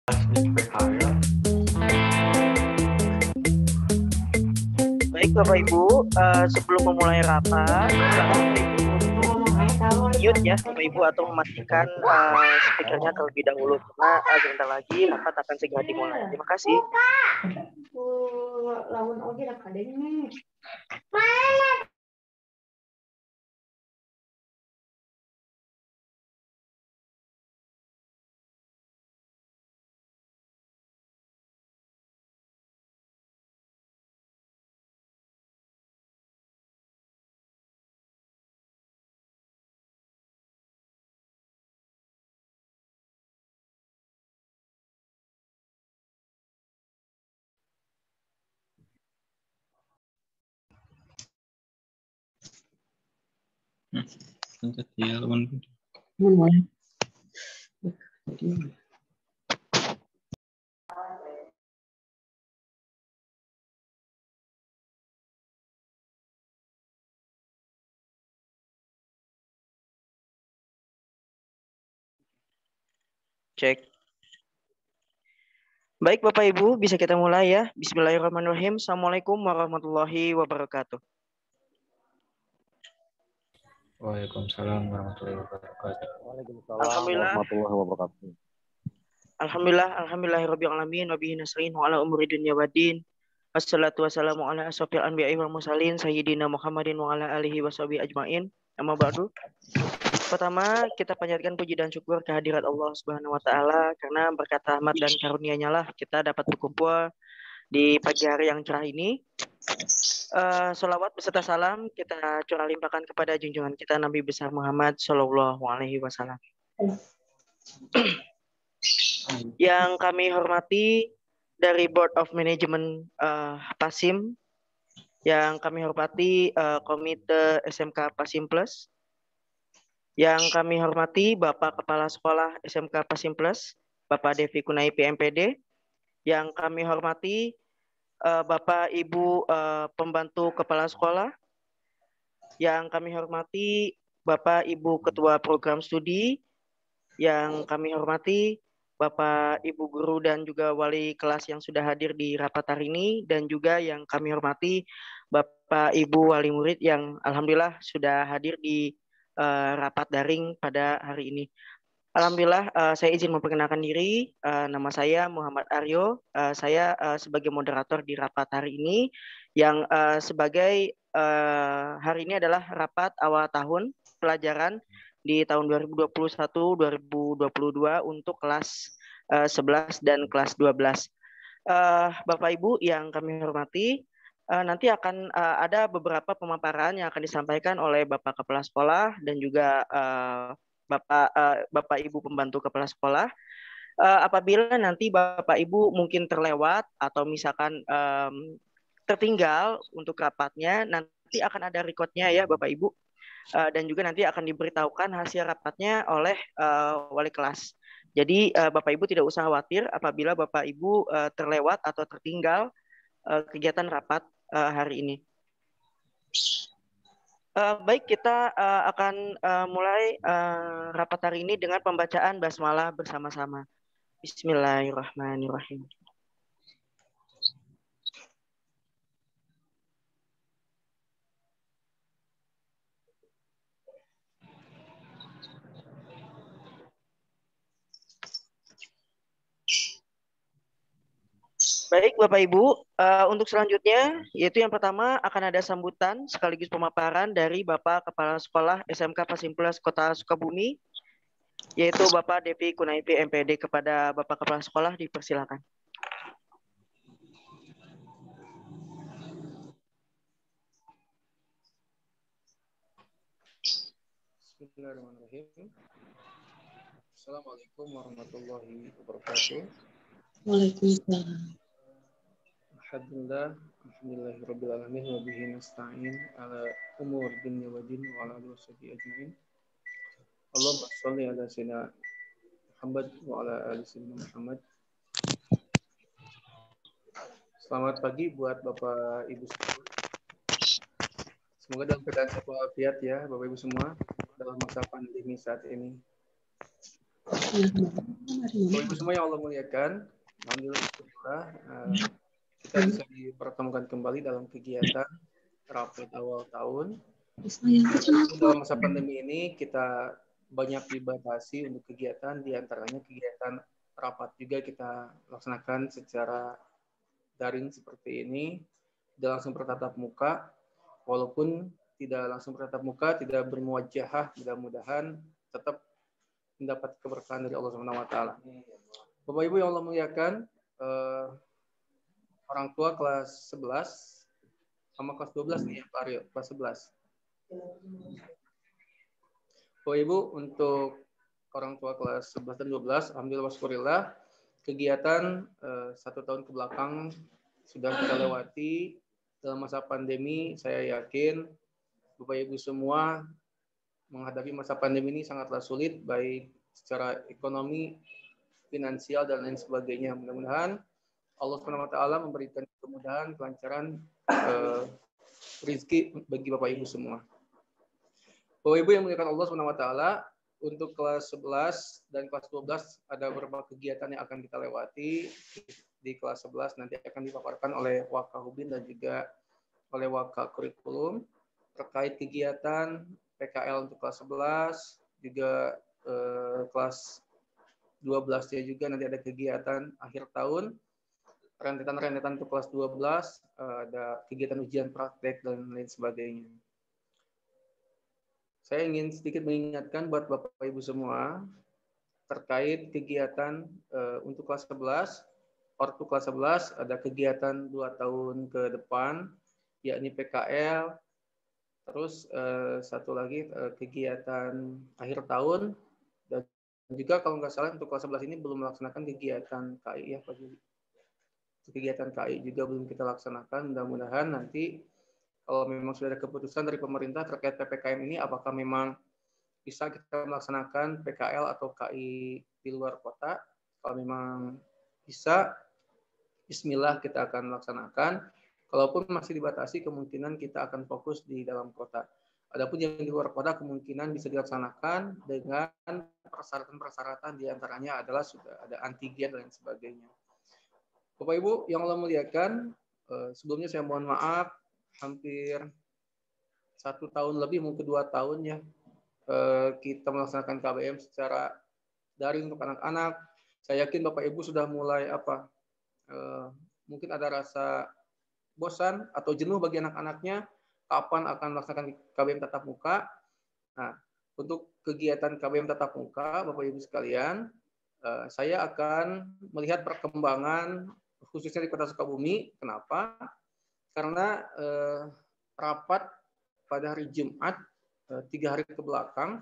Baik Bapak Ibu, sebelum memulai rapat, Bapak Ibu untuk mute ya Bapak Ibu atau mematikan speakernya terlebih dahulu karena sebentar lagi rapat akan segera dimulai. Terima kasih. Cek. Baik Bapak Ibu, bisa kita mulai ya. Bismillahirrahmanirrahim. Assalamualaikum warahmatullahi wabarakatuh. Waalaikumsalam warahmatullahi wabarakatuh. Alhamdulillah. Warahmatullahi wabarakatuh. Alhamdulillahirabbil alamin wa bihi nasta'in wa ala umuri dunya waddin. Wassalatu wassalamu ala asyrofil anbiya'i wal mursalin sayyidina Muhammadin wa ala alihi washabihi ajmain. Amma ba'du. Pertama, kita panjatkan puji dan syukur kehadirat Allah Subhanahu wa taala karena berkat rahmat dan karunia-Nya lah kita dapat berkumpul di pagi hari yang cerah ini. Sholawat beserta salam kita curah limpahkan kepada junjungan kita Nabi besar Muhammad Shallallahu alaihi wasallam. Yang kami hormati dari Board of Management PASIM, yang kami hormati Komite SMK PASIM Plus, yang kami hormati Bapak Kepala Sekolah SMK PASIM Plus, Bapak Devi Kunai PMPD, yang kami hormati Bapak Ibu Pembantu Kepala Sekolah, yang kami hormati Bapak Ibu Ketua Program Studi, yang kami hormati Bapak Ibu Guru dan juga wali kelas yang sudah hadir di rapat hari ini, dan juga yang kami hormati Bapak Ibu wali murid yang alhamdulillah sudah hadir di rapat daring pada hari ini. Alhamdulillah, saya izin memperkenalkan diri. Nama saya Muhammad Aryo. Saya sebagai moderator di rapat hari ini, yang sebagai hari ini adalah rapat awal tahun pelajaran di tahun 2021-2022 untuk kelas 11 dan kelas 12. Bapak Ibu yang kami hormati, nanti akan ada beberapa pemaparan yang akan disampaikan oleh Bapak Kepala Sekolah dan juga Bapak Ibu Pembantu Kepala Sekolah. Apabila nanti Bapak Ibu mungkin terlewat atau misalkan tertinggal untuk rapatnya, nanti akan ada recordnya ya Bapak Ibu. Dan juga nanti akan diberitahukan hasil rapatnya oleh wali kelas. Jadi Bapak Ibu tidak usah khawatir apabila Bapak Ibu terlewat atau tertinggal kegiatan rapat hari ini. Baik, kita akan mulai rapat hari ini dengan pembacaan basmalah bersama-sama. Bismillahirrahmanirrahim. Baik Bapak Ibu, untuk selanjutnya yaitu yang pertama akan ada sambutan sekaligus pemaparan dari Bapak Kepala Sekolah SMK PASIM Plus Kota Sukabumi, yaitu Bapak Devi Kunai PMPD. Kepada Bapak Kepala Sekolah dipersilakan. Bismillahirrahmanirrahim. Assalamualaikum warahmatullahi wabarakatuh. Waalaikumsalam. Alhamdulillahirabbil alamin wa bihi nasta'in ala umur dunya wa din wa ala alihi washabihi ajmain. Allahumma shalli ala sayyidina Muhammad wa ala ali sayyidina Muhammad. Selamat pagi buat Bapak Ibu semua. Semoga dalam keadaan sehat walafiat ya Bapak Ibu semua dalam masa pandemi saat ini. Bapak Ibu semua yang Allah muliakan, alhamdulillah kita bisa dipertemukan kembali dalam kegiatan rapid awal tahun. Dalam masa pandemi ini kita banyak dibatasi untuk kegiatan, diantaranya kegiatan rapat juga kita laksanakan secara daring seperti ini, tidak langsung bertatap muka, walaupun tidak langsung bertatap muka, tidak bermuwajahah, mudah-mudahan tetap mendapat keberkahan dari Allah Subhanahu wa taala. Bapak Ibu yang Allah muliakan, orang tua kelas 11 sama kelas 12 nih ya, Pak Aryo, kelas 11. Bapak Ibu, untuk orang tua kelas 11 dan 12, alhamdulillah waskurillah, kegiatan 1 tahun ke belakang sudah kita lewati. Dalam masa pandemi, saya yakin Bapak Ibu semua menghadapi masa pandemi ini sangatlah sulit, baik secara ekonomi, finansial, dan lain sebagainya. Mudah-mudahan Allah SWT memberikan kemudahan, kelancaran, rezeki bagi Bapak Ibu semua. Bapak Ibu yang muliakan Allah SWT, untuk kelas 11 dan kelas 12 ada beberapa kegiatan yang akan kita lewati. Di kelas 11 nanti akan dipaparkan oleh Wakahubin dan juga oleh Waka Kurikulum terkait kegiatan PKL untuk kelas 11, juga kelas 12-nya juga nanti ada kegiatan akhir tahun. Rentetan-rentetan untuk kelas 12, ada kegiatan ujian praktek dan lain sebagainya. Saya ingin sedikit mengingatkan buat Bapak Ibu semua terkait kegiatan untuk kelas 11. Waktu kelas 11 ada kegiatan 2 tahun ke depan, yakni PKL. Terus satu lagi kegiatan akhir tahun. Dan juga kalau nggak salah untuk kelas 11 ini belum melaksanakan kegiatan KI ya Pak Juli. Kegiatan KI juga belum kita laksanakan. Mudah-mudahan nanti kalau memang sudah ada keputusan dari pemerintah terkait PPKM ini, apakah memang bisa kita melaksanakan PKL atau KI di luar kota? Kalau memang bisa, bismillah kita akan melaksanakan. Kalaupun masih dibatasi, kemungkinan kita akan fokus di dalam kota. Adapun yang di luar kota kemungkinan bisa dilaksanakan dengan persyaratan-persyaratan, diantaranya adalah sudah ada antigen dan sebagainya. Bapak Ibu yang Allah muliakan, sebelumnya saya mohon maaf, hampir 1 tahun lebih, mungkin 2 tahun ya, kita melaksanakan KBM secara daring untuk anak-anak. Saya yakin Bapak Ibu sudah mulai mungkin ada rasa bosan atau jenuh bagi anak-anaknya, kapan akan melaksanakan KBM tatap muka. Nah, untuk kegiatan KBM tatap muka, Bapak Ibu sekalian, saya akan melihat perkembangan khususnya di Kota Sukabumi. Kenapa? Karena rapat pada hari Jumat 3 hari ke belakang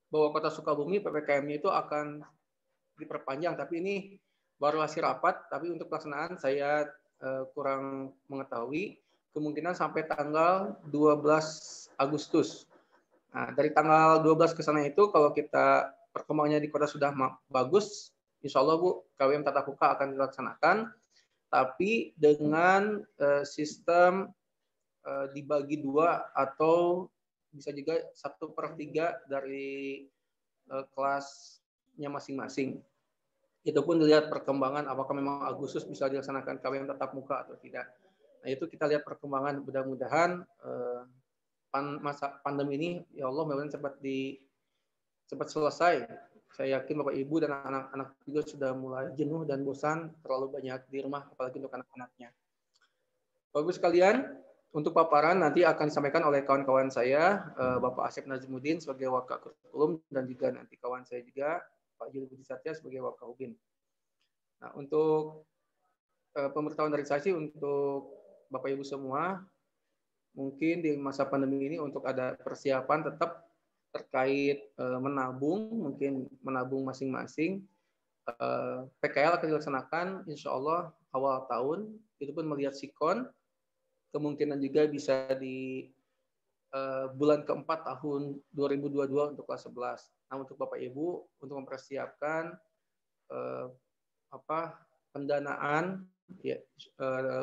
bahwa Kota Sukabumi PPKM-nya itu akan diperpanjang, tapi ini baru hasil rapat, tapi untuk pelaksanaan saya kurang mengetahui, kemungkinan sampai tanggal 12 Agustus. Nah, dari tanggal 12 ke sana itu kalau kita perkembangannya di kota sudah bagus, insya Allah Bu, KBM tatap muka akan dilaksanakan, tapi dengan sistem dibagi 2 atau bisa juga 1/3 dari kelasnya masing-masing. Itu pun dilihat perkembangan apakah memang Agustus bisa dilaksanakan KBM tatap muka atau tidak. Nah, itu kita lihat perkembangan, mudah-mudahan masa pandemi ini ya Allah mudah-mudahan cepat selesai. Saya yakin Bapak Ibu dan anak-anak juga sudah mulai jenuh dan bosan terlalu banyak di rumah, apalagi untuk anak-anaknya. Bapak Ibu sekalian, untuk paparan nanti akan disampaikan oleh kawan-kawan saya, Bapak Asep Nazimuddin sebagai Wakakurikulum dan juga nanti kawan saya juga Pak Juli Budi Satya sebagai Wakahubin. Nah, untuk pemberitahuan dari saya sih untuk Bapak Ibu semua, mungkin di masa pandemi ini untuk ada persiapan tetap terkait menabung, mungkin menabung masing-masing. PKL akan dilaksanakan insya Allah awal tahun, itu pun melihat sikon, kemungkinan juga bisa di bulan keempat tahun 2022 untuk kelas 11. Nah, untuk Bapak Ibu untuk mempersiapkan pendanaan ya,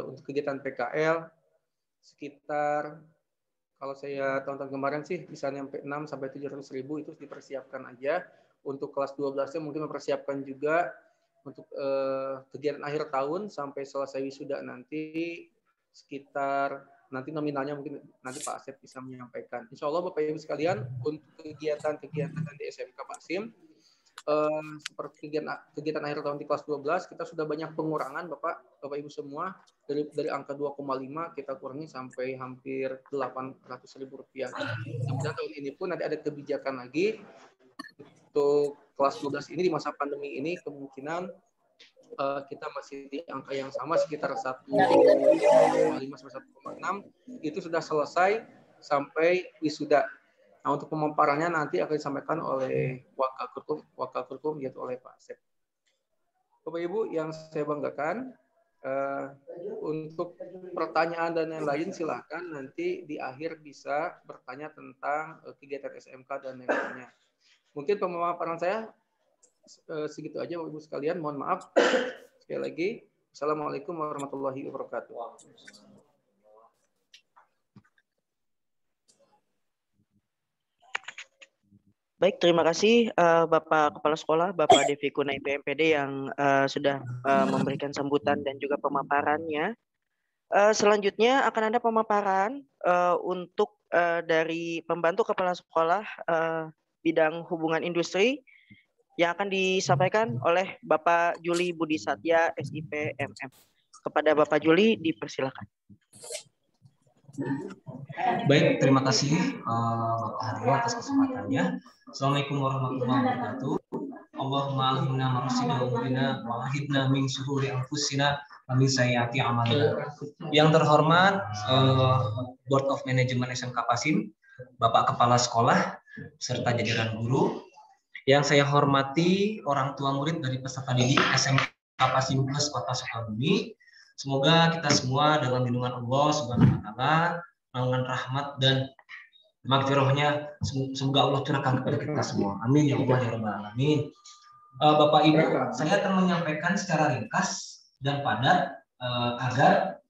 untuk kegiatan PKL sekitar, kalau saya tahun-tahun kemarin sih bisa sampai 600.000 sampai 700.000 itu dipersiapkan aja Untuk kelas 12-nya mungkin mempersiapkan juga untuk kegiatan akhir tahun sampai selesai wisuda nanti sekitar nanti nominalnya mungkin nanti Pak Asep bisa menyampaikan. Insya Allah Bapak Ibu sekalian untuk kegiatan-kegiatan di SMK Pasim seperti kegiatan akhir tahun di kelas 12 kita sudah banyak pengurangan Bapak Ibu semua dari angka 2,5 kita kurangi sampai hampir Rp800.000. Kemudian tahun ini pun ada kebijakan lagi untuk kelas 12 ini di masa pandemi ini kemungkinan kita masih di angka yang sama sekitar 1,5 sampai 1,6 itu sudah selesai sampai wisuda. Nah, untuk pemaparannya nanti akan disampaikan oleh wakil kurkum yaitu oleh Pak Asep. Bapak Ibu yang saya banggakan, untuk pertanyaan dan yang lain silahkan nanti di akhir bisa bertanya tentang kegiatan SMK dan yang lainnya. Mungkin pemaparan saya segitu aja Bapak Ibu sekalian. Mohon maaf sekali lagi. Assalamualaikum warahmatullahi wabarakatuh. Baik, terima kasih Bapak Kepala Sekolah, Bapak Devi Kunai PMPD yang sudah memberikan sambutan dan juga pemaparannya. Selanjutnya akan ada pemaparan untuk dari pembantu Kepala Sekolah bidang hubungan industri yang akan disampaikan oleh Bapak Juli Budi Satya, SIP MM. Kepada Bapak Juli, dipersilakan. Baik, terima kasih Bapak Haryo atas kesempatannya. Assalamualaikum warahmatullahi wabarakatuh. Allahumma alhimna marusina umrina wa ahidna min syururi anfusina wa min sayyiati a'malina. Yang terhormat Board of Management SMK Pasim, Bapak Kepala Sekolah serta jajaran guru. Yang saya hormati orang tua murid dari peserta didik SMK Pasim Plus Kota Sukabumi. Semoga kita semua dalam lindungan Allah Subhanahu wa taala, naungan rahmat dan maghfirahnya semoga Allah curahkan kepada kita semua. Amin ya Allah ya rabbal alamin. Bapak Ibu, saya akan menyampaikan secara ringkas dan padat agar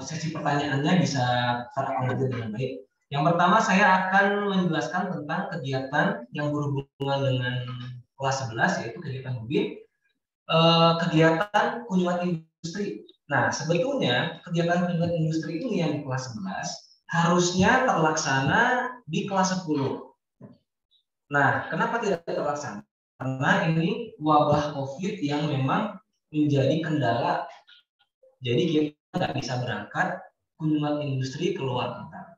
sesi pertanyaannya bisa terangkat dengan baik. Yang pertama saya akan menjelaskan tentang kegiatan yang berhubungan dengan kelas 11 yaitu kegiatan UBIN, kegiatan kunjungan industri. Nah, sebetulnya kegiatan kunjungan industri ini yang di kelas 11 harusnya terlaksana di kelas 10. Nah, kenapa tidak terlaksana? Karena ini wabah COVID yang memang menjadi kendala. Jadi kita nggak bisa berangkat kunjungan industri keluar kota.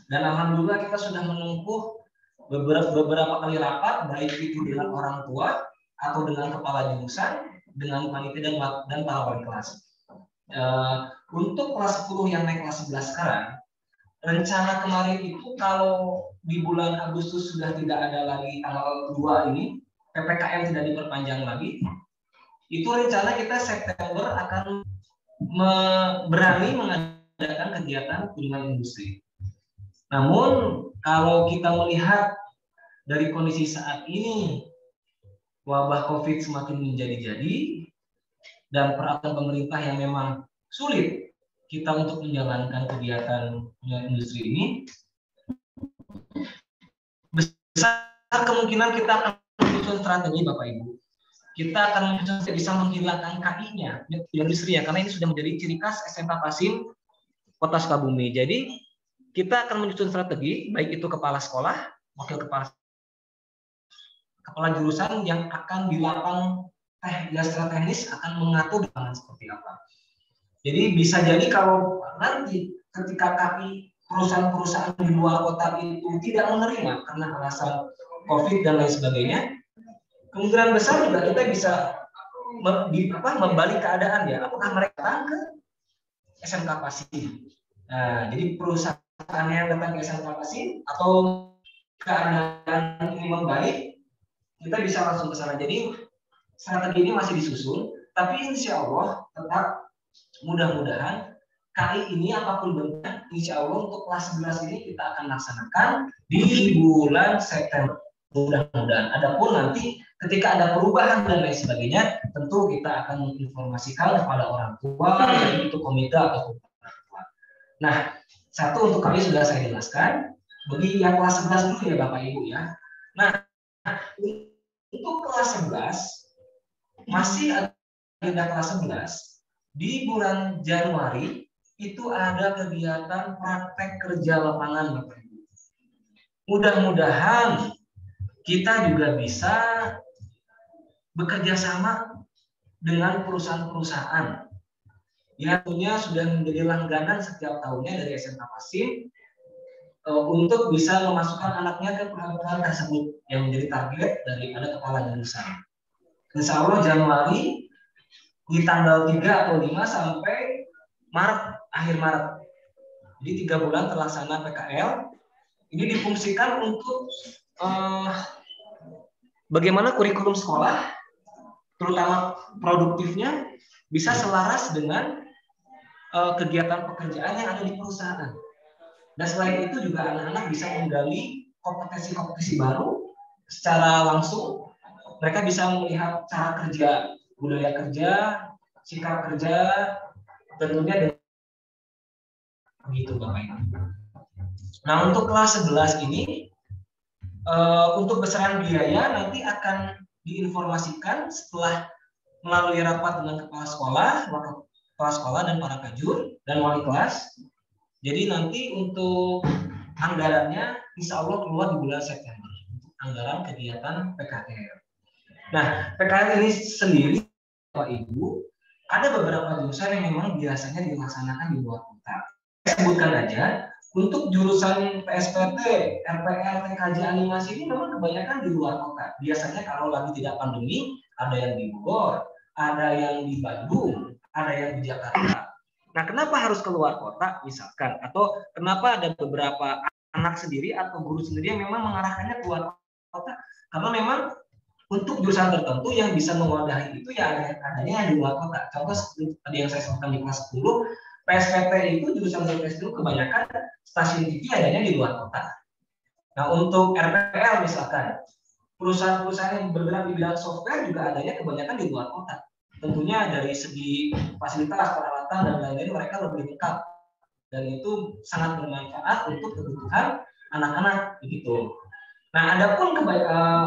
Dan alhamdulillah kita sudah menempuh beberapa kali rapat, baik itu dengan orang tua atau dengan kepala jurusan, dengan panitia dan para wali kelas. Untuk kelas 10 yang naik kelas 11 sekarang, rencana kemarin itu kalau di bulan Agustus sudah tidak ada lagi tanggal 2 ini, PPKM tidak diperpanjang lagi, itu rencana kita September akan berani mengadakan kegiatan kunjungan industri. Namun kalau kita melihat dari kondisi saat ini, wabah COVID semakin menjadi-jadi dan peraturan pemerintah yang memang sulit kita untuk menjalankan kegiatan industri ini, besar kemungkinan kita akan menyusun strategi Bapak Ibu. Kita akan bisa menghilangkan KI-nya, industri ya, karena ini sudah menjadi ciri khas SMK Pasim Kota Sukabumi. Jadi kita akan menyusun strategi, baik itu kepala sekolah, wakil kepala jurusan yang akan di lapang secara teknis akan mengatur dengan seperti apa. Jadi bisa jadi kalau nanti ketika kami perusahaan-perusahaan di luar kota itu tidak menerima karena alasan COVID dan lain sebagainya, kemungkinan besar juga kita bisa membalik keadaan ya. Apakah mereka datang ke SMK Pasim? Nah, jadi perusahaan yang datang ke SMK Pasim atau keadaan ini membaik, kita bisa langsung ke sana. Jadi strategi ini masih disusun, tapi insya Allah tetap mudah-mudahan KI ini apapun bentuknya, insya Allah untuk kelas 11 ini kita akan laksanakan di bulan September. Mudah-mudahan. Adapun nanti ketika ada perubahan dan lain sebagainya, tentu kita akan menginformasikan kepada orang tua, yaitu komite atau orang tua. Nah, satu untuk kami sudah saya jelaskan. Bagi yang kelas 11 dulu ya Bapak Ibu ya. Nah, Untuk kelas 11 masih agenda kelas 11 di bulan Januari itu ada kegiatan praktek kerja lapangan Bapak Ibu. Mudah-mudahan kita juga bisa bekerja sama dengan perusahaan-perusahaan yang tentunya sudah menjadi langganan setiap tahunnya dari SMK Pasim untuk bisa memasukkan anaknya ke perusahaan tersebut yang menjadi target daripada kepala jurusan. Insya Allah Januari di tanggal 3 atau 5 sampai Maret, akhir Maret. Jadi 3 bulan terlaksana PKL. Ini difungsikan untuk bagaimana kurikulum sekolah, terutama produktifnya, bisa selaras dengan kegiatan pekerjaan yang ada di perusahaan. Dan selain itu juga anak-anak bisa menggali kompetensi-kompetensi baru secara langsung. Mereka bisa melihat cara kerja, budaya kerja, sikap kerja, tentunya begitu Bapak Ibu. Nah untuk kelas 11 ini, untuk besaran biaya nanti akan diinformasikan setelah melalui rapat dengan kepala sekolah, wakil kepala sekolah dan para kajur dan wali kelas. Jadi nanti untuk anggarannya insya Allah keluar di bulan September untuk anggaran kegiatan PKL. Nah PKL ini sendiri Bapak Ibu ada beberapa jurusan yang memang biasanya dilaksanakan di luar kota. Saya sebutkan aja untuk jurusan PSPT, RPL, TKJ animasi ini memang kebanyakan di luar kota. Biasanya kalau lagi tidak pandemi ada yang di Bogor, ada yang di Bandung, ada yang di Jakarta. Nah, kenapa harus keluar kota misalkan? Atau kenapa ada beberapa anak sendiri atau guru sendiri yang memang mengarahkannya keluar kota? Karena memang untuk jurusan tertentu yang bisa mewadahi itu ya adanya di luar kota. Contoh seperti tadi yang saya sebutkan di kelas 10, PSPT itu jurusan PSPT itu kebanyakan stasiun TV adanya di luar kota. Nah, untuk RPL misalkan, perusahaan-perusahaan yang bergerak di bidang software juga adanya kebanyakan di luar kota. Tentunya dari segi fasilitas, peralatan dan lain-lain mereka lebih lengkap dan itu sangat bermanfaat untuk kebutuhan anak-anak begitu. Nah, adapun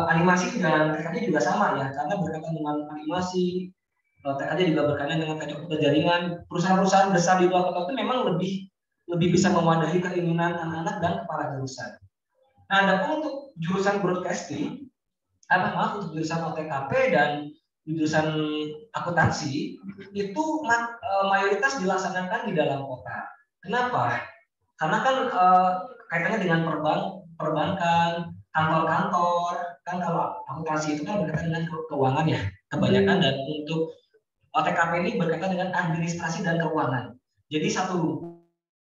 animasi dan TKJ juga sama ya, karena berkaitan dengan animasi, TKJ juga berkaitan dengan teknik jaringan. Perusahaan-perusahaan besar di luar kota itu memang lebih bisa mewadahi keinginan anak-anak dan kepala jurusan. Nah, adapun untuk jurusan broadcasting, untuk jurusan OTKP dan jurusan akuntansi itu mayoritas dilaksanakan di dalam kota. Kenapa? Karena kan kaitannya dengan perbankan, kantor-kantor, kan kalau akuntansi itu kan berkaitan dengan keuangan ya kebanyakan, dan untuk OTKP ini berkaitan dengan administrasi dan keuangan. Jadi satu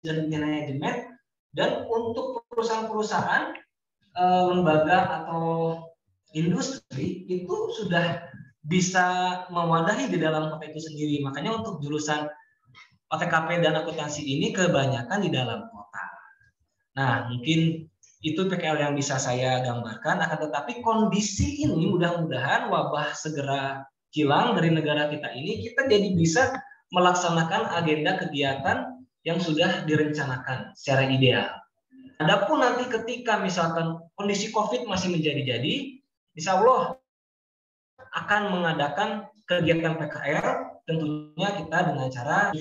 dan manajemen, dan untuk perusahaan-perusahaan, lembaga atau industri itu sudah bisa mewadahi di dalam kota itu sendiri. Makanya untuk jurusan OTKP dan akuntansi ini kebanyakan di dalam kota. Nah, mungkin itu PKL yang bisa saya gambarkan. Akan tetapi kondisi ini mudah-mudahan wabah segera hilang dari negara kita ini, kita jadi bisa melaksanakan agenda kegiatan yang sudah direncanakan secara ideal. Adapun nanti ketika misalkan kondisi COVID masih menjadi-jadi, insya Allah akan mengadakan kegiatan PKL, tentunya kita dengan cara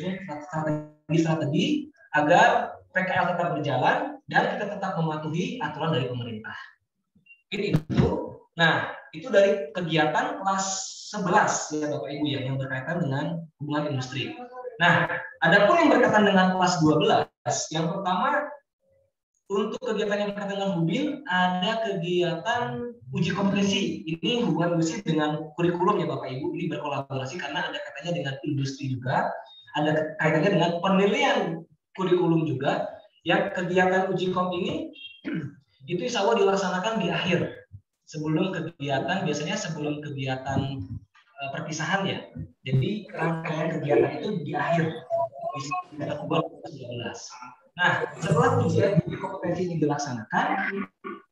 strategi agar PKL tetap berjalan dan kita tetap mematuhi aturan dari pemerintah. Ini itu. Nah, itu dari kegiatan kelas 11 ya Bapak Ibu ya, yang berkaitan dengan hubungan industri. Nah, adapun yang berkaitan dengan kelas 12, yang pertama untuk kegiatan yang berkaitan dengan Hubin, ada kegiatan uji kompetensi. Ini hubungan industri dengan kurikulum ya Bapak Ibu, ini berkolaborasi karena ada kaitannya dengan industri juga, ada kaitannya dengan penilaian kurikulum juga. Yang kegiatan uji kom ini itu insya Allah dilaksanakan di akhir sebelum kegiatan, biasanya sebelum kegiatan perpisahan ya. Jadi rangkaian kegiatan itu di akhir di bulan 19. Nah, setelah uji kompetensi ini dilaksanakan,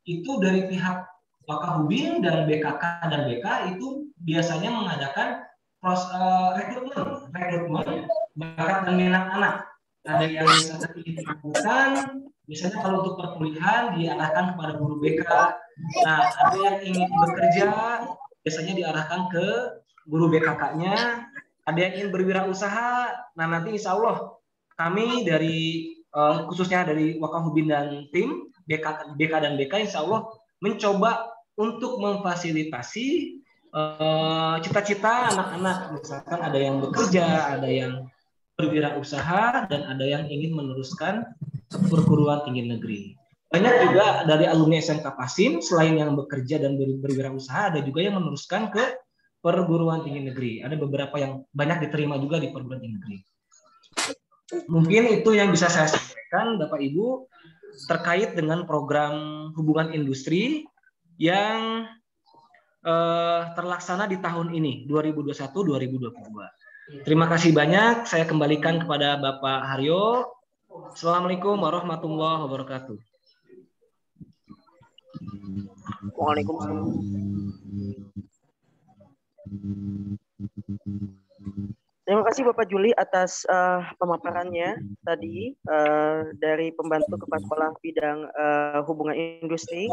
itu dari pihak Wakahubin dan BKK dan BK itu biasanya mengadakan rekrutmen bakat dan minat anak. Ada yang misalnya ingin dilakukan, misalnya kalau untuk perkuliahan diarahkan kepada guru BK, Nah, ada yang ingin bekerja, biasanya diarahkan ke guru BKK-nya. Ada yang ingin berwirausaha. Nah, nanti insya Allah kami dari khususnya dari Wakahubin dan tim BK dan BK insya Allah mencoba untuk memfasilitasi cita-cita anak-anak. Misalkan ada yang bekerja, ada yang berwirausaha, dan ada yang ingin meneruskan perguruan tinggi negeri. Banyak juga dari alumni SMK Pasim, selain yang bekerja dan berwirausaha, ada juga yang meneruskan ke perguruan tinggi negeri. Ada beberapa yang banyak diterima juga di perguruan tinggi negeri. Mungkin itu yang bisa saya sampaikan, Bapak Ibu, terkait dengan program hubungan industri yang terlaksana di tahun ini, 2021-2022. Terima kasih banyak. Saya kembalikan kepada Bapak Haryo. Assalamualaikum warahmatullahi wabarakatuh. Waalaikumsalam. Terima kasih Bapak Juli atas pemaparannya tadi dari pembantu kepala sekolah bidang hubungan industri.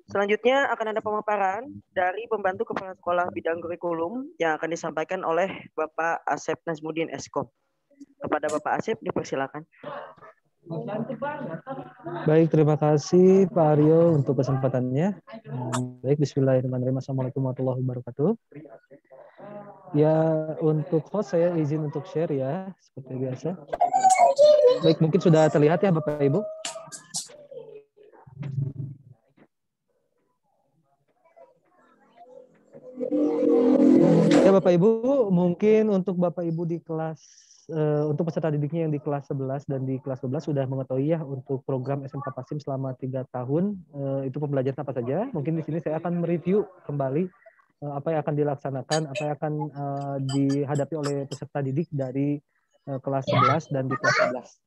Selanjutnya akan ada pemaparan dari pembantu kepala sekolah bidang kurikulum yang akan disampaikan oleh Bapak Asep Nazmuddin Eskom. Kepada Bapak Asep dipersilakan. Baik, terima kasih Pak Aryo untuk kesempatannya. Baik, bismillahirrahmanirrahim. Assalamualaikum warahmatullahi wabarakatuh. Ya, untuk host saya izin untuk share ya, seperti biasa. Baik, mungkin sudah terlihat ya Bapak Ibu. Ya Bapak Ibu, mungkin untuk Bapak Ibu di kelas untuk peserta didiknya yang di kelas 11 dan di kelas 12 sudah mengetahui ya untuk program SMK Pasim selama 3 tahun itu pembelajaran apa saja. Mungkin di sini saya akan mereview kembali apa yang akan dilaksanakan, apa yang akan dihadapi oleh peserta didik dari kelas 11 dan di kelas 11.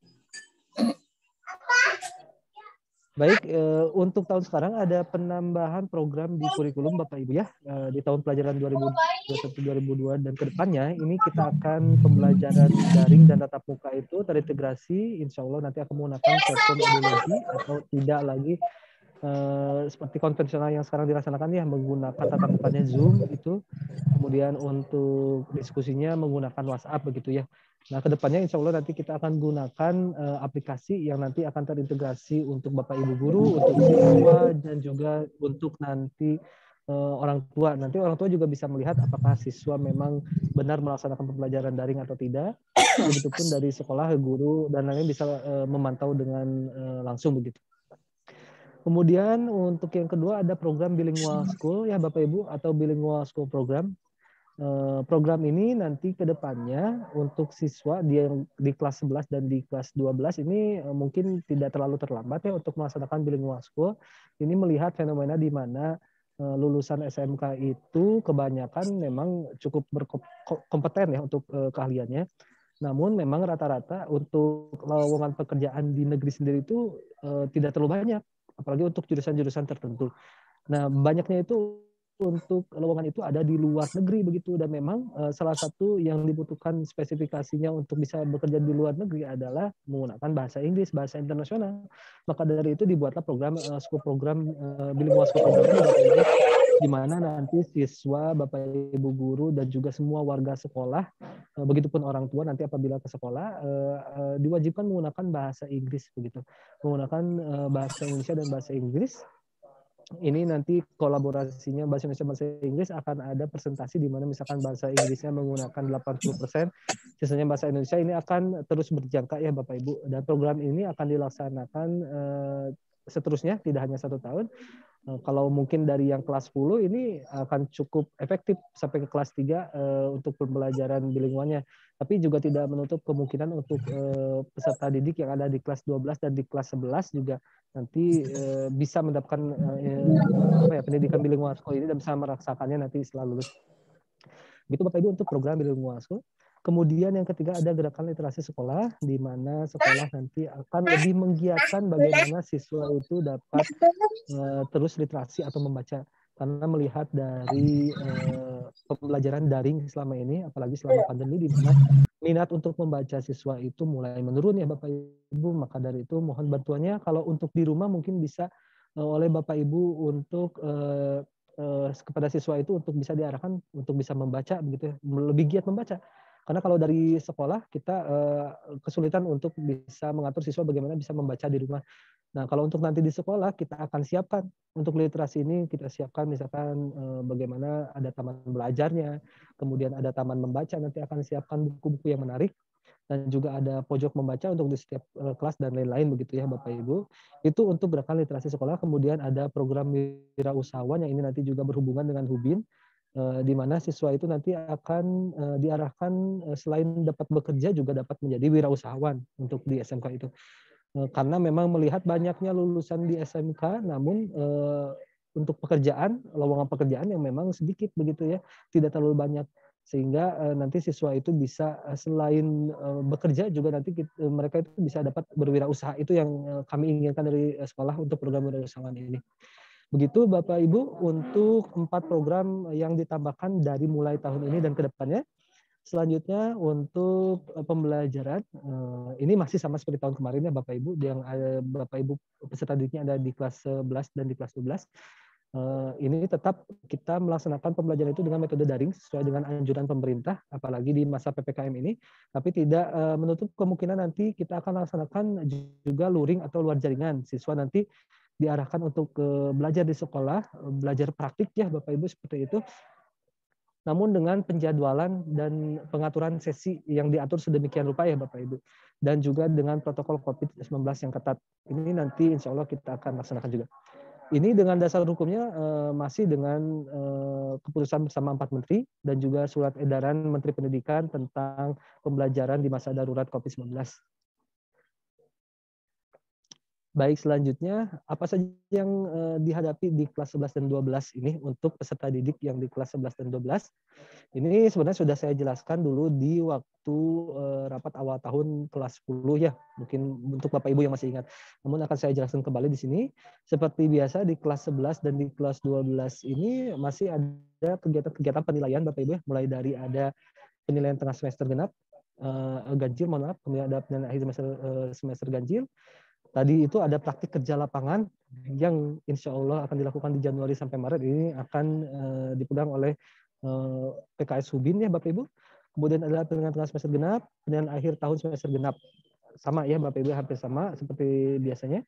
Baik, untuk tahun sekarang ada penambahan program di kurikulum Bapak Ibu ya. Di tahun pelajaran 2021-2022 dan kedepannya ini kita akan pembelajaran daring dan tatap muka itu terintegrasi, insya Allah nanti akan menggunakan platform ideologi atau tidak lagi seperti konvensional yang sekarang dilaksanakan ya, menggunakan tatap mukanya Zoom itu. Kemudian untuk diskusinya menggunakan WhatsApp begitu ya. Nah, kedepannya insya Allah nanti kita akan gunakan aplikasi yang nanti akan terintegrasi untuk Bapak Ibu guru, untuk siswa, dan juga untuk nanti orang tua. Nanti orang tua juga bisa melihat apakah siswa memang benar melaksanakan pembelajaran daring atau tidak. Begitupun dari sekolah, guru, dan lain-lain bisa memantau dengan langsung begitu. Kemudian untuk yang kedua ada program Bilingual School ya Bapak Ibu, atau Bilingual School Program. Program ini nanti ke depannya untuk siswa di kelas 11 dan di kelas 12 ini mungkin tidak terlalu terlambat ya untuk melaksanakan bilingual school. Ini melihat fenomena di mana lulusan SMK itu kebanyakan memang cukup berkompeten ya untuk keahliannya. Namun memang rata-rata untuk lowongan pekerjaan di negeri sendiri itu tidak terlalu banyak, apalagi untuk jurusan-jurusan tertentu. Nah, banyaknya itu untuk lowongan itu ada di luar negeri begitu, dan memang salah satu yang dibutuhkan spesifikasinya untuk bisa bekerja di luar negeri adalah menggunakan bahasa Inggris, bahasa internasional. Maka dari itu dibuatlah program school program bilingual school program ini, di mana nanti siswa, Bapak Ibu guru dan juga semua warga sekolah, begitupun orang tua nanti apabila ke sekolah diwajibkan menggunakan bahasa Inggris begitu, menggunakan bahasa Indonesia dan bahasa Inggris. Ini nanti kolaborasinya bahasa Indonesia bahasa Inggris akan ada presentasi di mana misalkan bahasa Inggrisnya menggunakan 80%, sisanya bahasa Indonesia. Ini akan terus berjangka ya Bapak Ibu, dan program ini akan dilaksanakan seterusnya, tidak hanya 1 tahun. Kalau mungkin dari yang kelas 10 ini akan cukup efektif sampai ke kelas 3 untuk pembelajaran bilingualnya. Tapi juga tidak menutup kemungkinan untuk peserta didik yang ada di kelas 12 dan di kelas 11 juga nanti bisa mendapatkan pendidikan bilingual school ini dan bisa merasakannya nanti setelah lulus. Gitu Bapak Ibu untuk program bilingual school. Kemudian yang ketiga ada gerakan literasi sekolah, di mana sekolah nanti akan lebih menggiatkan bagaimana siswa itu dapat terus literasi atau membaca. Karena melihat dari pembelajaran daring selama ini, apalagi selama pandemi, di mana minat untuk membaca siswa itu mulai menurun ya Bapak Ibu. Maka dari itu mohon bantuannya, kalau untuk di rumah mungkin bisa oleh Bapak Ibu untuk kepada siswa itu untuk bisa diarahkan untuk bisa membaca begitu ya, lebih giat membaca. Karena kalau dari sekolah kita kesulitan untuk bisa mengatur siswa bagaimana bisa membaca di rumah. Nah, kalau untuk nanti di sekolah kita akan siapkan untuk literasi ini, kita siapkan misalkan bagaimana ada taman belajarnya, kemudian ada taman membaca, nanti akan siapkan buku-buku yang menarik, dan juga ada pojok membaca untuk di setiap kelas dan lain-lain begitu ya Bapak Ibu. Itu untuk gerakan literasi sekolah. Kemudian ada program wirausahawan yang ini nanti juga berhubungan dengan Hubin, di mana siswa itu nanti akan diarahkan selain dapat bekerja juga dapat menjadi wirausahawan untuk di SMK itu. Karena memang melihat banyaknya lulusan di SMK, namun untuk pekerjaan, lowongan pekerjaan yang memang sedikit begitu ya, tidak terlalu banyak, sehingga nanti siswa itu bisa selain bekerja juga nanti mereka itu bisa dapat berwirausaha. Itu yang kami inginkan dari sekolah untuk program wirausahawan ini. Begitu Bapak Ibu untuk 4 program yang ditambahkan dari mulai tahun ini dan ke depannya. Selanjutnya untuk pembelajaran, ini masih sama seperti tahun kemarin ya Bapak Ibu, yang Bapak Ibu peserta didiknya ada di kelas 11 dan di kelas 12. Ini tetap kita melaksanakan pembelajaran itu dengan metode daring sesuai dengan anjuran pemerintah, apalagi di masa PPKM ini, tapi tidak menutup kemungkinan nanti kita akan laksanakan juga luring atau luar jaringan. Siswa nanti diarahkan untuk belajar di sekolah, belajar praktik ya Bapak Ibu seperti itu. Namun dengan penjadwalan dan pengaturan sesi yang diatur sedemikian rupa ya Bapak Ibu. Dan juga dengan protokol COVID-19 yang ketat. Ini nanti insya Allah kita akan laksanakan juga. Ini dengan dasar hukumnya masih dengan keputusan bersama 4 menteri dan juga surat edaran Menteri Pendidikan tentang pembelajaran di masa darurat COVID-19. Baik, selanjutnya apa saja yang dihadapi di kelas 11 dan 12 ini untuk peserta didik yang di kelas 11 dan 12. Ini sebenarnya sudah saya jelaskan dulu di waktu rapat awal tahun kelas 10 ya, mungkin untuk Bapak Ibu yang masih ingat. Namun akan saya jelaskan kembali di sini. Seperti biasa di kelas 11 dan di kelas 12 ini masih ada kegiatan-kegiatan penilaian Bapak Ibu ya, mulai dari ada penilaian tengah semester genap, ganjil, mohon maaf, kemudian ada penilaian akhir semester ganjil. Tadi itu ada praktik kerja lapangan yang insya Allah akan dilakukan di Januari sampai Maret. Ini akan dipegang oleh PKS Hubin ya Bapak Ibu. Kemudian ada penilaian tengah semester genap, penilaian akhir tahun semester genap. Sama ya Bapak Ibu, hampir sama seperti biasanya.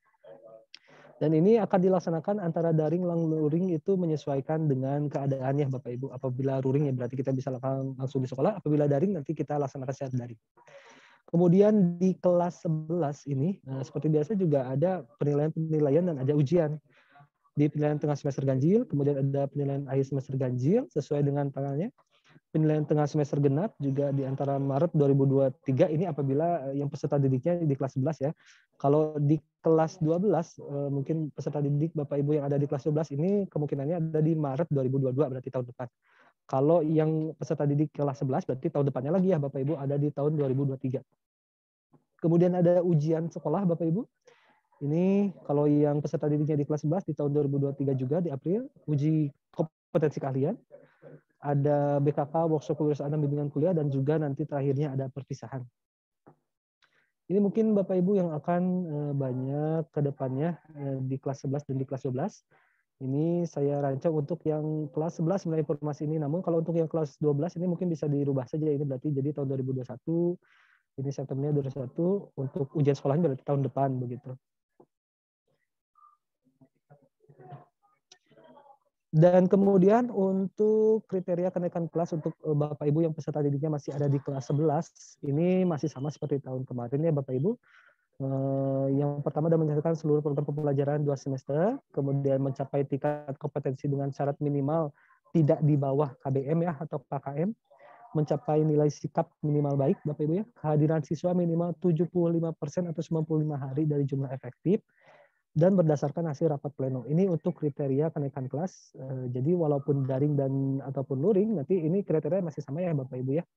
Dan ini akan dilaksanakan antara daring luring itu menyesuaikan dengan keadaannya Bapak Ibu. Apabila luring ya berarti kita bisa lakukan langsung di sekolah, apabila daring nanti kita laksanakan secara daring. Kemudian di kelas 11 ini, seperti biasa juga ada penilaian-penilaian dan ada ujian. Di penilaian tengah semester ganjil, kemudian ada penilaian akhir semester ganjil sesuai dengan tanggalnya. Penilaian tengah semester genap juga di antara Maret 2023 ini apabila yang peserta didiknya di kelas 11 ya. Kalau di kelas 12, mungkin peserta didik Bapak Ibu yang ada di kelas 12 ini kemungkinannya ada di Maret 2022 berarti tahun depan. Kalau yang peserta didik kelas 11 berarti tahun depannya lagi ya Bapak Ibu ada di tahun 2023. Kemudian ada ujian sekolah Bapak Ibu. Ini kalau yang peserta didiknya di kelas 11 di tahun 2023 juga di April, uji kompetensi keahlian. Ada BKK, workshop kewirausahaan dan bimbingan kuliah, dan juga nanti terakhirnya ada perpisahan. Ini mungkin Bapak Ibu yang akan banyak ke depannya di kelas 11 dan di kelas 12. Ini saya rancang untuk yang kelas 11 mengenai informasi ini. Namun kalau untuk yang kelas 12 ini mungkin bisa dirubah saja. Ini berarti jadi tahun 2021. Ini Septembernya 2021. Untuk ujian sekolahnya berarti tahun depan begitu. Dan kemudian untuk kriteria kenaikan kelas untuk Bapak Ibu yang peserta didiknya masih ada di kelas 11. Ini masih sama seperti tahun kemarin ya Bapak Ibu. Yang pertama adalah menyelesaikan seluruh program pembelajaran 2 semester, kemudian mencapai tingkat kompetensi dengan syarat minimal tidak di bawah KBM ya atau KKM, mencapai nilai sikap minimal baik Bapak Ibu ya, kehadiran siswa minimal 75% atau 95 hari dari jumlah efektif, dan berdasarkan hasil rapat pleno. Ini untuk kriteria kenaikan kelas. Jadi walaupun daring dan ataupun luring, nanti ini kriteria masih sama ya Bapak Ibu ya.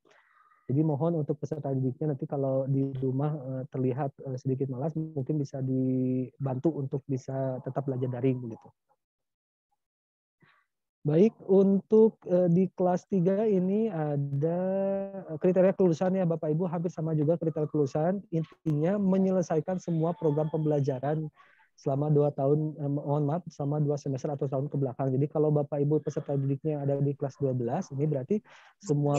Jadi mohon untuk peserta didiknya nanti kalau di rumah terlihat sedikit malas, mungkin bisa dibantu untuk bisa tetap belajar daring begitu. Baik, untuk di kelas 3 ini ada kriteria kelulusan ya Bapak Ibu, hampir sama juga kriteria kelulusan. Intinya menyelesaikan semua program pembelajaran selama 2 tahun, selama 2 semester atau tahun ke belakang. Jadi kalau Bapak Ibu peserta didiknya yang ada di kelas 12, ini berarti semua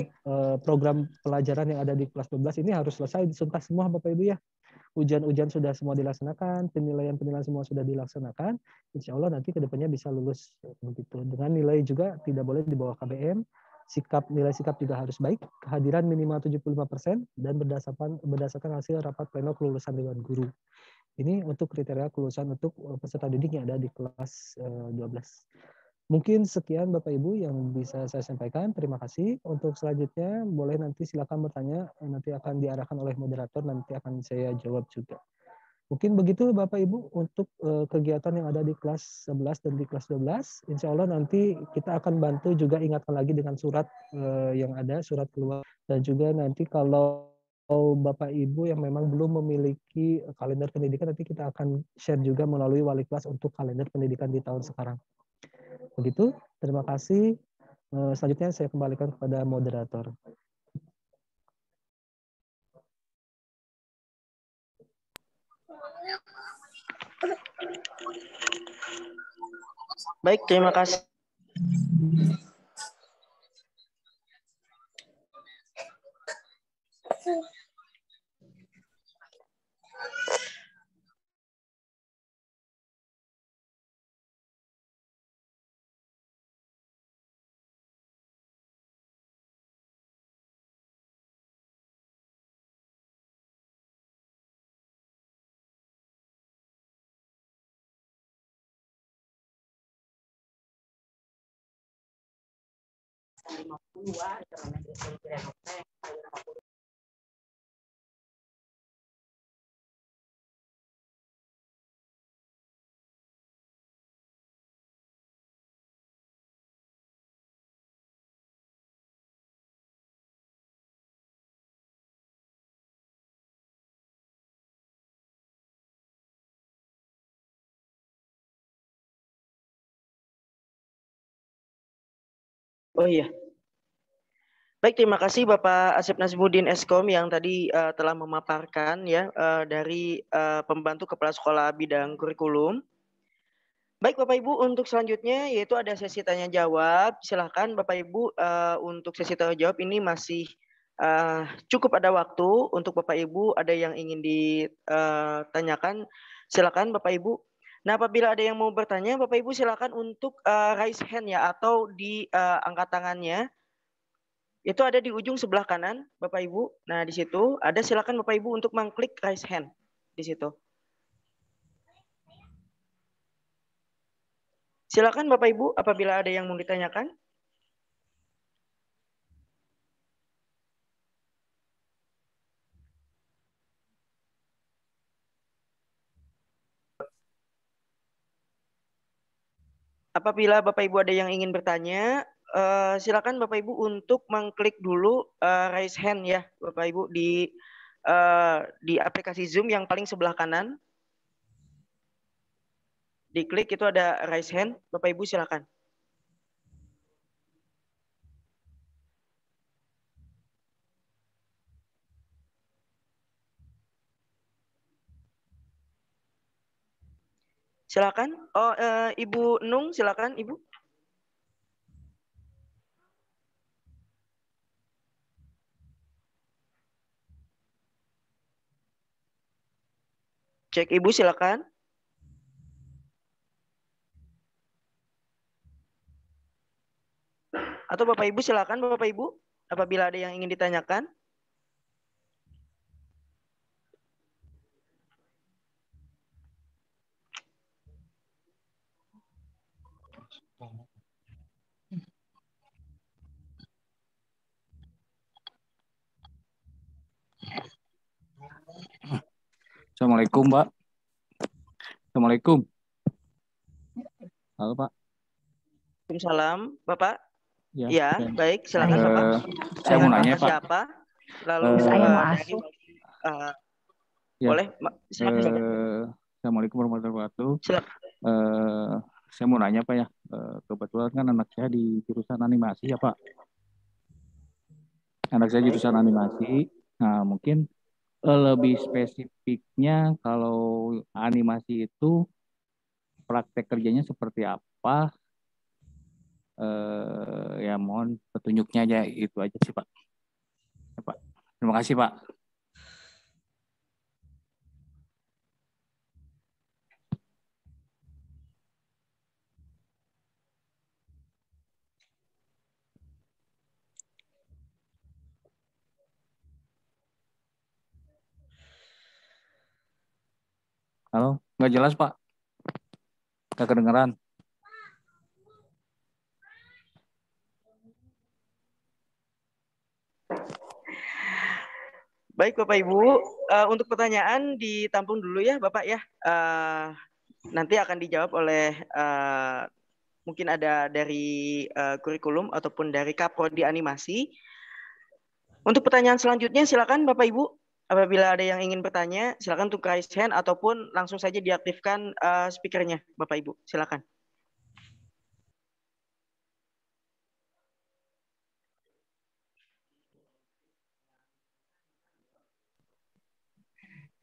program pelajaran yang ada di kelas 12 ini harus selesai disuntas semua Bapak Ibu ya. Ujian-ujian sudah semua dilaksanakan, penilaian-penilaian semua sudah dilaksanakan, insya Allah nanti kedepannya bisa lulus begitu. Dengan nilai juga tidak boleh di bawah KBM, nilai sikap juga harus baik, kehadiran minimal 75% dan berdasarkan hasil rapat pleno kelulusan Dewan Guru. Ini untuk kriteria kelulusan untuk peserta didik yang ada di kelas 12. Mungkin sekian Bapak Ibu yang bisa saya sampaikan. Terima kasih. Untuk selanjutnya boleh nanti silakan bertanya. Nanti akan diarahkan oleh moderator. Nanti akan saya jawab juga. Mungkin begitu Bapak Ibu untuk kegiatan yang ada di kelas 11 dan di kelas 12. Insya Allah nanti kita akan bantu juga ingatkan lagi dengan surat yang ada, surat keluar. Dan juga nanti kalau Bapak Ibu yang memang belum memiliki kalender pendidikan, nanti kita akan share juga melalui wali kelas untuk kalender pendidikan di tahun sekarang. Begitu, terima kasih. Selanjutnya saya kembalikan kepada moderator. Baik, terima kasih. Oh iya. Baik, terima kasih Bapak Asep Nasibuddin Eskom yang tadi telah memaparkan ya dari pembantu kepala sekolah bidang kurikulum. Baik Bapak Ibu, untuk selanjutnya yaitu ada sesi tanya jawab. Silahkan Bapak Ibu untuk sesi tanya jawab ini masih cukup ada waktu untuk Bapak Ibu ada yang ingin ditanyakan. Silakan Bapak Ibu. Nah, apabila ada yang mau bertanya, Bapak Ibu silakan untuk raise hand ya atau di angkat tangannya. Itu ada di ujung sebelah kanan, Bapak Ibu. Nah, di situ ada, silakan Bapak Ibu untuk mengklik raise hand di situ. Silakan Bapak Ibu apabila ada yang mau ditanyakan. Apabila Bapak Ibu ada yang ingin bertanya, silakan Bapak Ibu untuk mengklik dulu raise hand ya, Bapak Ibu di aplikasi Zoom yang paling sebelah kanan. Diklik itu ada raise hand, Bapak Ibu silakan. Silakan. Oh, Ibu Nung silakan, Ibu. Cek Ibu silakan. Atau Bapak Ibu silakan Bapak Ibu apabila ada yang ingin ditanyakan. Assalamualaikum, Pak. Assalamualaikum. Halo, Pak. Waalaikumsalam, Bapak. Ya, ya baik, silakan Bapak. Saya mau nanya, Pak. Siapa? Lalu ya. Boleh, silakan. Assalamualaikum warahmatullahi wabarakatuh. Silakan. Saya mau nanya, Pak ya. Kebetulan kan anak saya di jurusan animasi ya, Pak. Anak saya jurusan animasi. Nah, mungkin lebih spesifiknya kalau animasi itu praktek kerjanya seperti apa? Ya mohon petunjuknya aja, itu aja sih Pak. Ya, Pak. Terima kasih Pak. Halo, nggak jelas Pak, nggak kedengeran. Baik Bapak Ibu, untuk pertanyaan ditampung dulu ya Bapak ya. Nanti akan dijawab oleh mungkin ada dari kurikulum ataupun dari Kaprodi Animasi. Untuk pertanyaan selanjutnya silakan Bapak Ibu. Apabila ada yang ingin bertanya, silakan untuk raise hand ataupun langsung saja diaktifkan speakernya Bapak Ibu. Silakan.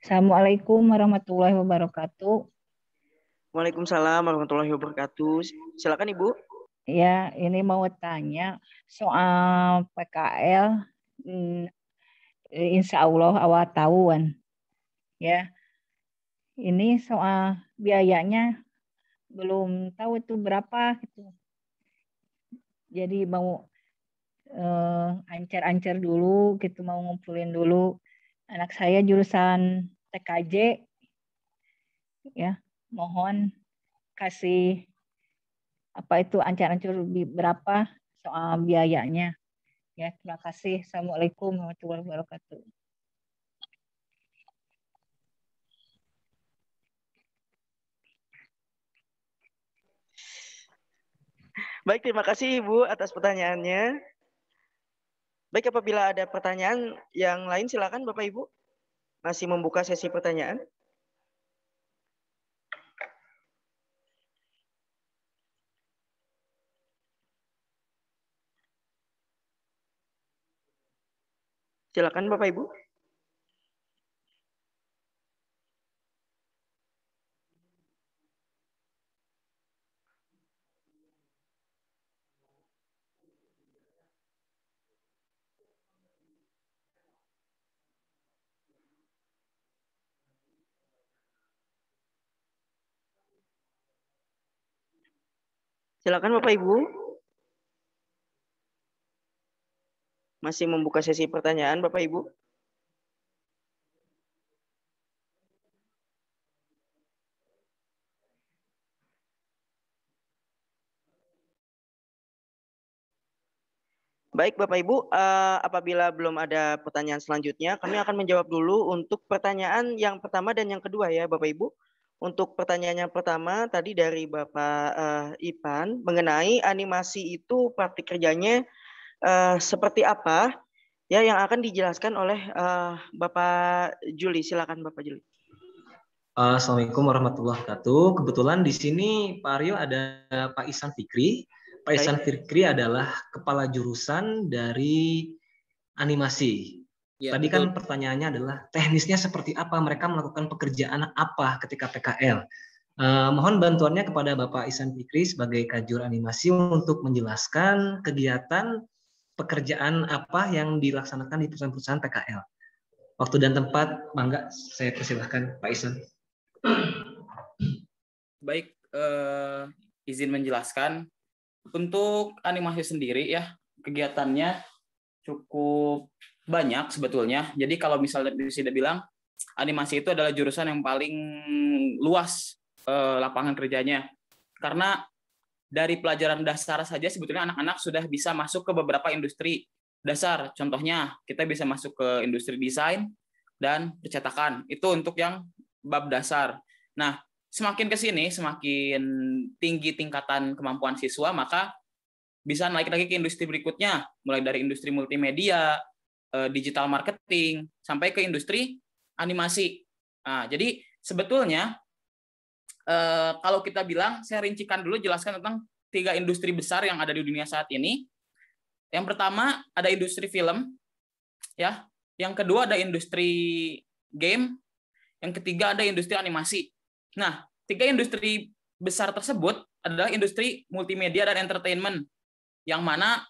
Assalamualaikum warahmatullahi wabarakatuh. Waalaikumsalam warahmatullahi wabarakatuh. Silakan Ibu. Ya, ini mau tanya soal PKL. Insya Allah awal tahun. Ya, ini soal biayanya belum tahu itu berapa gitu. Jadi mau ancar-ancar dulu gitu, mau ngumpulin dulu. Anak saya jurusan TKJ. Ya, mohon kasih apa itu ancar-ancur berapa soal biayanya. Ya, terima kasih. Assalamualaikum warahmatullahi wabarakatuh. Baik, terima kasih Ibu atas pertanyaannya. Baik, apabila ada pertanyaan yang lain silakan Bapak Ibu. Masih membuka sesi pertanyaan. Silakan Bapak Ibu. Silakan Bapak Ibu. Masih membuka sesi pertanyaan Bapak Ibu. Baik Bapak Ibu, apabila belum ada pertanyaan selanjutnya, kami akan menjawab dulu untuk pertanyaan yang pertama dan yang kedua ya Bapak Ibu. Untuk pertanyaan yang pertama tadi dari Bapak Ipan mengenai animasi itu praktik kerjanya seperti apa ya yang akan dijelaskan oleh Bapak Juli. Silakan Bapak Juli. Assalamualaikum warahmatullahi wabarakatuh. Kebetulan di sini Pak Aryo ada Pak Ihsan Fikri. Pak Ihsan Fikri adalah kepala jurusan dari animasi. Ya, tadi betul. Kan pertanyaannya adalah teknisnya seperti apa, mereka melakukan pekerjaan apa ketika PKL. Mohon bantuannya kepada Bapak Ihsan Fikri sebagai kajur animasi untuk menjelaskan kegiatan pekerjaan apa yang dilaksanakan di perusahaan-perusahaan PKL. Waktu dan tempat, mangga saya persilahkan Pak Ihsan. Baik, izin menjelaskan. Untuk animasi sendiri ya, kegiatannya cukup banyak sebetulnya. Jadi kalau misalnya bisa bilang, animasi itu adalah jurusan yang paling luas lapangan kerjanya. Karena dari pelajaran dasar saja sebetulnya anak-anak sudah bisa masuk ke beberapa industri dasar. Contohnya, kita bisa masuk ke industri desain dan percetakan. Itu untuk yang bab dasar. Nah, semakin ke sini, semakin tinggi tingkatan kemampuan siswa, maka bisa naik lagi ke industri berikutnya, mulai dari industri multimedia, digital marketing, sampai ke industri animasi. Nah, jadi sebetulnya kalau kita bilang, saya rincikan dulu, jelaskan tentang 3 industri besar yang ada di dunia saat ini. Yang pertama ada industri film, ya. Yang kedua ada industri game, yang ketiga ada industri animasi. Nah, 3 industri besar tersebut adalah industri multimedia dan entertainment, yang mana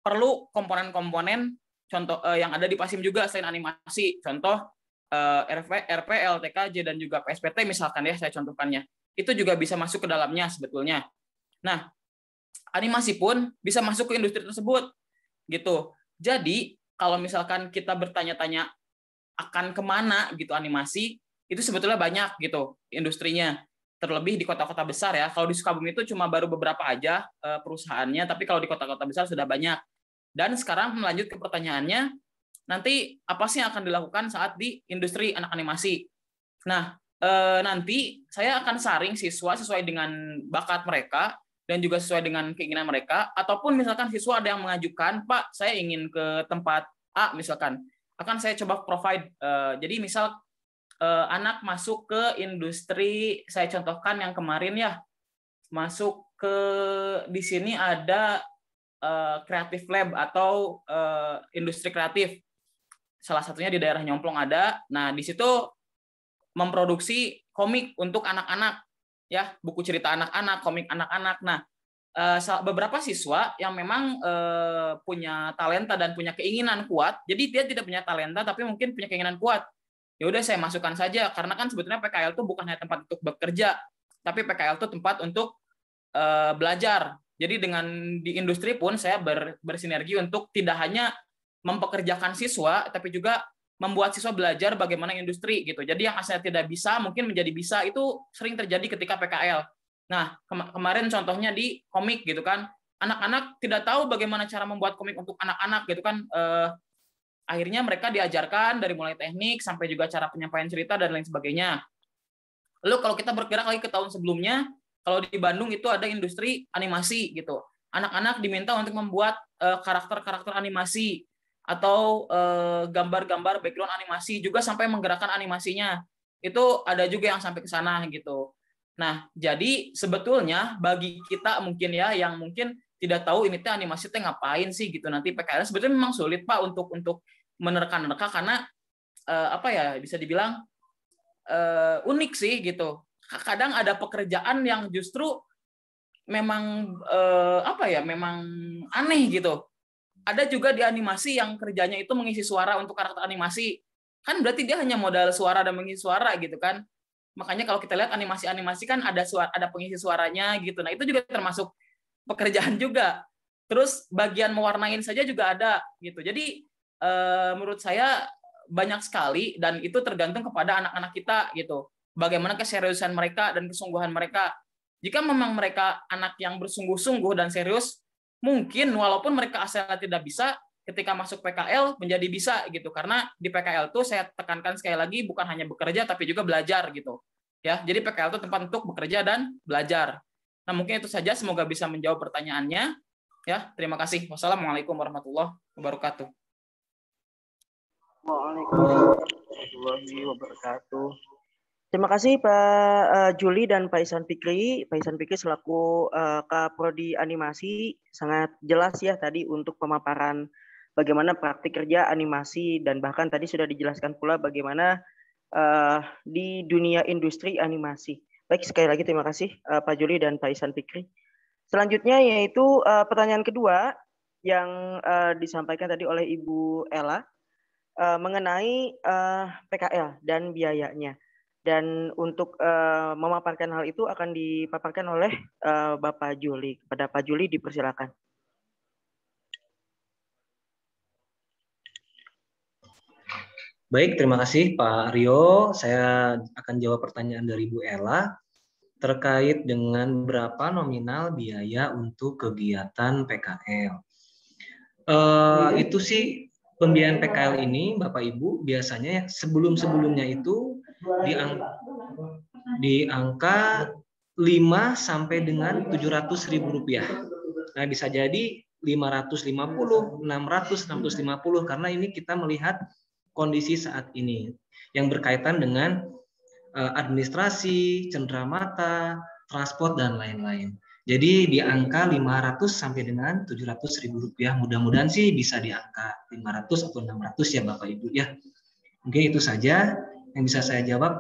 perlu komponen-komponen contoh yang ada di Pasim juga selain animasi. Contoh RP, LTKJ, dan juga PSPT misalkan ya, saya contohkannya. Itu juga bisa masuk ke dalamnya sebetulnya. Nah, animasi pun bisa masuk ke industri tersebut gitu. Jadi kalau misalkan kita bertanya-tanya akan kemana gitu animasi, itu sebetulnya banyak gitu industrinya. Terlebih di kota-kota besar ya. Kalau di Sukabumi itu cuma baru beberapa aja perusahaannya, tapi kalau di kota-kota besar sudah banyak. Dan sekarang melanjut ke pertanyaannya, nanti apa sih yang akan dilakukan saat di industri anak animasi? Nah, nanti saya akan saring siswa sesuai dengan bakat mereka dan juga sesuai dengan keinginan mereka, ataupun misalkan siswa ada yang mengajukan, Pak, saya ingin ke tempat A misalkan, akan saya coba provide. Jadi misal anak masuk ke industri, saya contohkan yang kemarin ya, masuk ke di sini ada Creative Lab atau industri kreatif. Salah satunya di daerah Nyomplong ada. Nah, di situ memproduksi komik untuk anak-anak ya, buku cerita anak-anak, komik anak-anak. Nah, beberapa siswa yang memang punya talenta dan punya keinginan kuat, jadi dia tidak punya talenta tapi mungkin punya keinginan kuat. Ya udah saya masukkan saja, karena kan sebetulnya PKL itu bukan hanya tempat untuk bekerja, tapi PKL itu tempat untuk belajar. Jadi dengan di industri pun saya bersinergi untuk tidak hanya mempekerjakan siswa, tapi juga membuat siswa belajar bagaimana industri gitu. Jadi yang asalnya tidak bisa mungkin menjadi bisa, itu sering terjadi ketika PKL. Nah, kemarin contohnya di komik gitu kan, anak-anak tidak tahu bagaimana cara membuat komik untuk anak-anak gitu kan. Akhirnya mereka diajarkan dari mulai teknik sampai juga cara penyampaian cerita dan lain sebagainya. Lalu kalau kita bergerak lagi ke tahun sebelumnya, kalau di Bandung itu ada industri animasi gitu. Anak-anak diminta untuk membuat karakter-karakter animasi atau gambar-gambar background animasi, juga sampai menggerakkan animasinya. Itu ada juga yang sampai ke sana gitu. Nah, jadi sebetulnya bagi kita mungkin ya yang mungkin tidak tahu ini teh animasi teh ngapain sih gitu, nanti PKL sebetulnya memang sulit Pak untuk menerka-nerka, karena apa ya, bisa dibilang unik sih gitu. Kadang ada pekerjaan yang justru memang apa ya, memang aneh gitu. Ada juga di animasi yang kerjanya itu mengisi suara untuk karakter animasi. Kan berarti dia hanya modal suara dan mengisi suara gitu kan. Makanya kalau kita lihat animasi-animasi kan ada pengisi suaranya gitu. Nah, itu juga termasuk pekerjaan juga. Terus bagian mewarnain saja juga ada gitu. Jadi menurut saya banyak sekali, dan itu tergantung kepada anak-anak kita gitu. Bagaimana keseriusan mereka dan kesungguhan mereka. Jika memang mereka anak yang bersungguh-sungguh dan serius, mungkin walaupun mereka asalnya tidak bisa, ketika masuk PKL menjadi bisa gitu. Karena di PKL itu saya tekankan sekali lagi, bukan hanya bekerja tapi juga belajar gitu. Ya, jadi PKL itu tempat untuk bekerja dan belajar. Nah, mungkin itu saja, semoga bisa menjawab pertanyaannya. Ya, terima kasih. Wassalamualaikum warahmatullahi wabarakatuh. Waalaikumsalam warahmatullahi wabarakatuh. Terima kasih Pak Juli dan Pak Ihsan Fikri. Pak Ihsan Fikri selaku Kaprodi Animasi sangat jelas ya tadi untuk pemaparan bagaimana praktik kerja animasi, dan bahkan tadi sudah dijelaskan pula bagaimana di dunia industri animasi. Baik, sekali lagi terima kasih Pak Juli dan Pak Ihsan Fikri. Selanjutnya yaitu pertanyaan kedua yang disampaikan tadi oleh Ibu Ella mengenai PKL dan biayanya. Dan untuk memaparkan hal itu akan dipaparkan oleh Bapak Juli. Kepada Pak Juli dipersilakan. Baik, terima kasih Pak Rio. Saya akan jawab pertanyaan dari Bu Ella terkait dengan berapa nominal biaya untuk kegiatan PKL. Itu sih pembiayaan PKL ini Bapak Ibu biasanya sebelum-sebelumnya itu di angka 5 sampai dengan 700.000 rupiah. Nah, bisa jadi 550, 600, 650 karena ini kita melihat kondisi saat ini yang berkaitan dengan administrasi, cenderamata, transport dan lain-lain. Jadi di angka 500 sampai dengan 700.000 rupiah. Mudah-mudahan sih bisa di angka 500 atau 600 ya Bapak Ibu ya. Mungkin itu saja yang bisa saya jawab.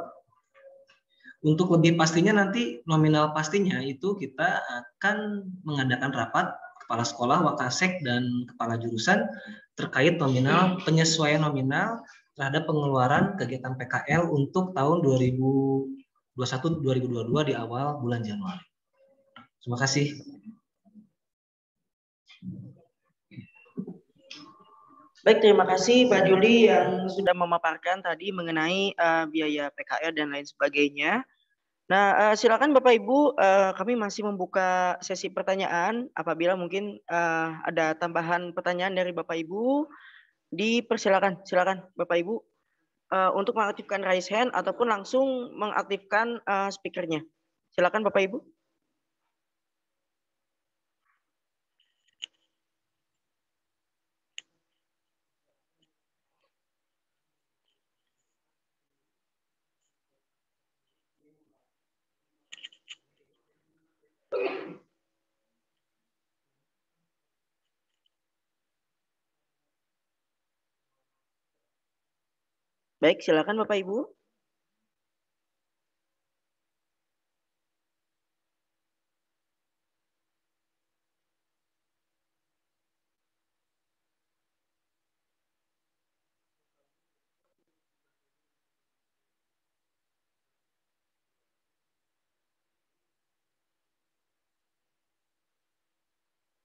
Untuk lebih pastinya nanti nominal pastinya itu kita akan mengadakan rapat kepala sekolah, wakasek, dan kepala jurusan terkait nominal, penyesuaian nominal terhadap pengeluaran kegiatan PKL untuk tahun 2021-2022 di awal bulan Januari. Terima kasih. Baik, terima kasih Pak Juli yang sudah memaparkan tadi mengenai biaya PKL dan lain sebagainya. Nah, silakan Bapak Ibu, kami masih membuka sesi pertanyaan. Apabila mungkin ada tambahan pertanyaan dari Bapak Ibu, dipersilakan. Silakan Bapak Ibu untuk mengaktifkan raise hand ataupun langsung mengaktifkan speakernya. Silakan Bapak Ibu. Baik, silakan Bapak Ibu.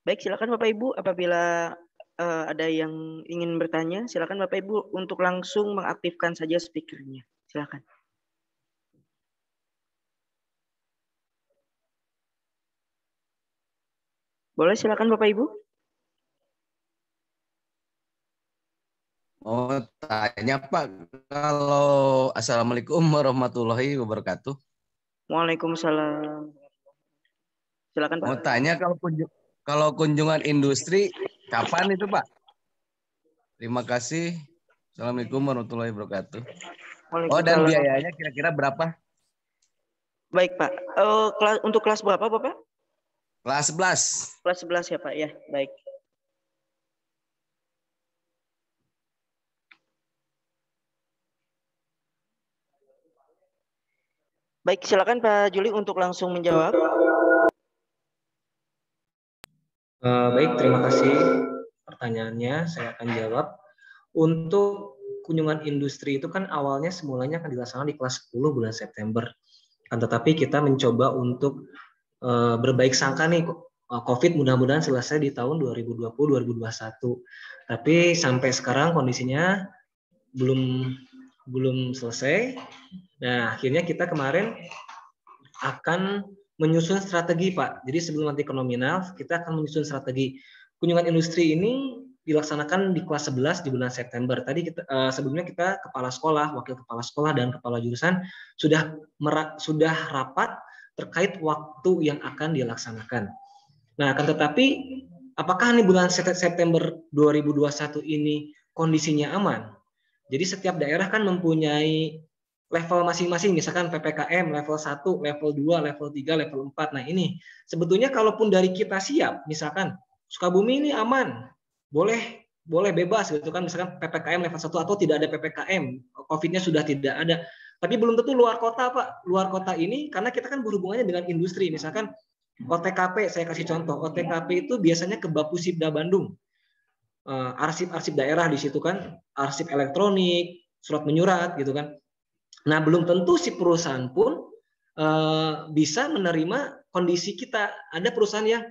Baik, silakan Bapak Ibu. Apabila ada yang ingin bertanya, silakan Bapak Ibu untuk langsung mengaktifkan saja speakernya. Silakan. Boleh, silakan Bapak Ibu. Oh, tanya Pak, kalau Assalamualaikum warahmatullahi wabarakatuh. Waalaikumsalam. Silakan Pak. Mau tanya kalau kunjungan industri kapan itu Pak? Terima kasih. Assalamualaikum warahmatullahi wabarakatuh. Oh, dan biayanya kira-kira berapa? Baik Pak. Untuk kelas berapa Bapak? Kelas 11. Kelas 11 ya Pak ya. Baik. Baik, silakan Pak Juli untuk langsung menjawab. Baik, terima kasih pertanyaannya. Saya akan jawab. Untuk kunjungan industri itu kan awalnya semulanya akan dilaksanakan di kelas 10 bulan September. Tetapi kita mencoba untuk berbaik sangka nih, COVID mudah-mudahan selesai di tahun 2020-2021. Tapi sampai sekarang kondisinya belum selesai. Nah, akhirnya kita kemarin akan menyusun strategi, Pak. Jadi sebelum nanti ke nominal, kita akan menyusun strategi. Kunjungan industri ini dilaksanakan di kelas 11 di bulan September. Tadi sebelumnya kita kepala sekolah, wakil kepala sekolah, dan kepala jurusan sudah rapat terkait waktu yang akan dilaksanakan. Nah, akan tetapi apakah nih bulan September 2021 ini kondisinya aman? Jadi setiap daerah kan mempunyai level masing-masing, misalkan PPKM level 1, level 2, level 3, level 4. Nah, ini sebetulnya kalaupun dari kita siap, misalkan Sukabumi ini aman, boleh bebas gitu kan, misalkan PPKM level 1 atau tidak ada PPKM, COVID-nya sudah tidak ada. Tapi belum tentu luar kota, Pak. Luar kota ini karena kita kan berhubungannya dengan industri, misalkan OTKP, saya kasih contoh, OTKP itu biasanya ke Bapusibda Bandung. Arsip-arsip daerah di situ kan, arsip elektronik, surat menyurat gitu kan. Nah, belum tentu si perusahaan pun bisa menerima kondisi kita. Ada perusahaan yang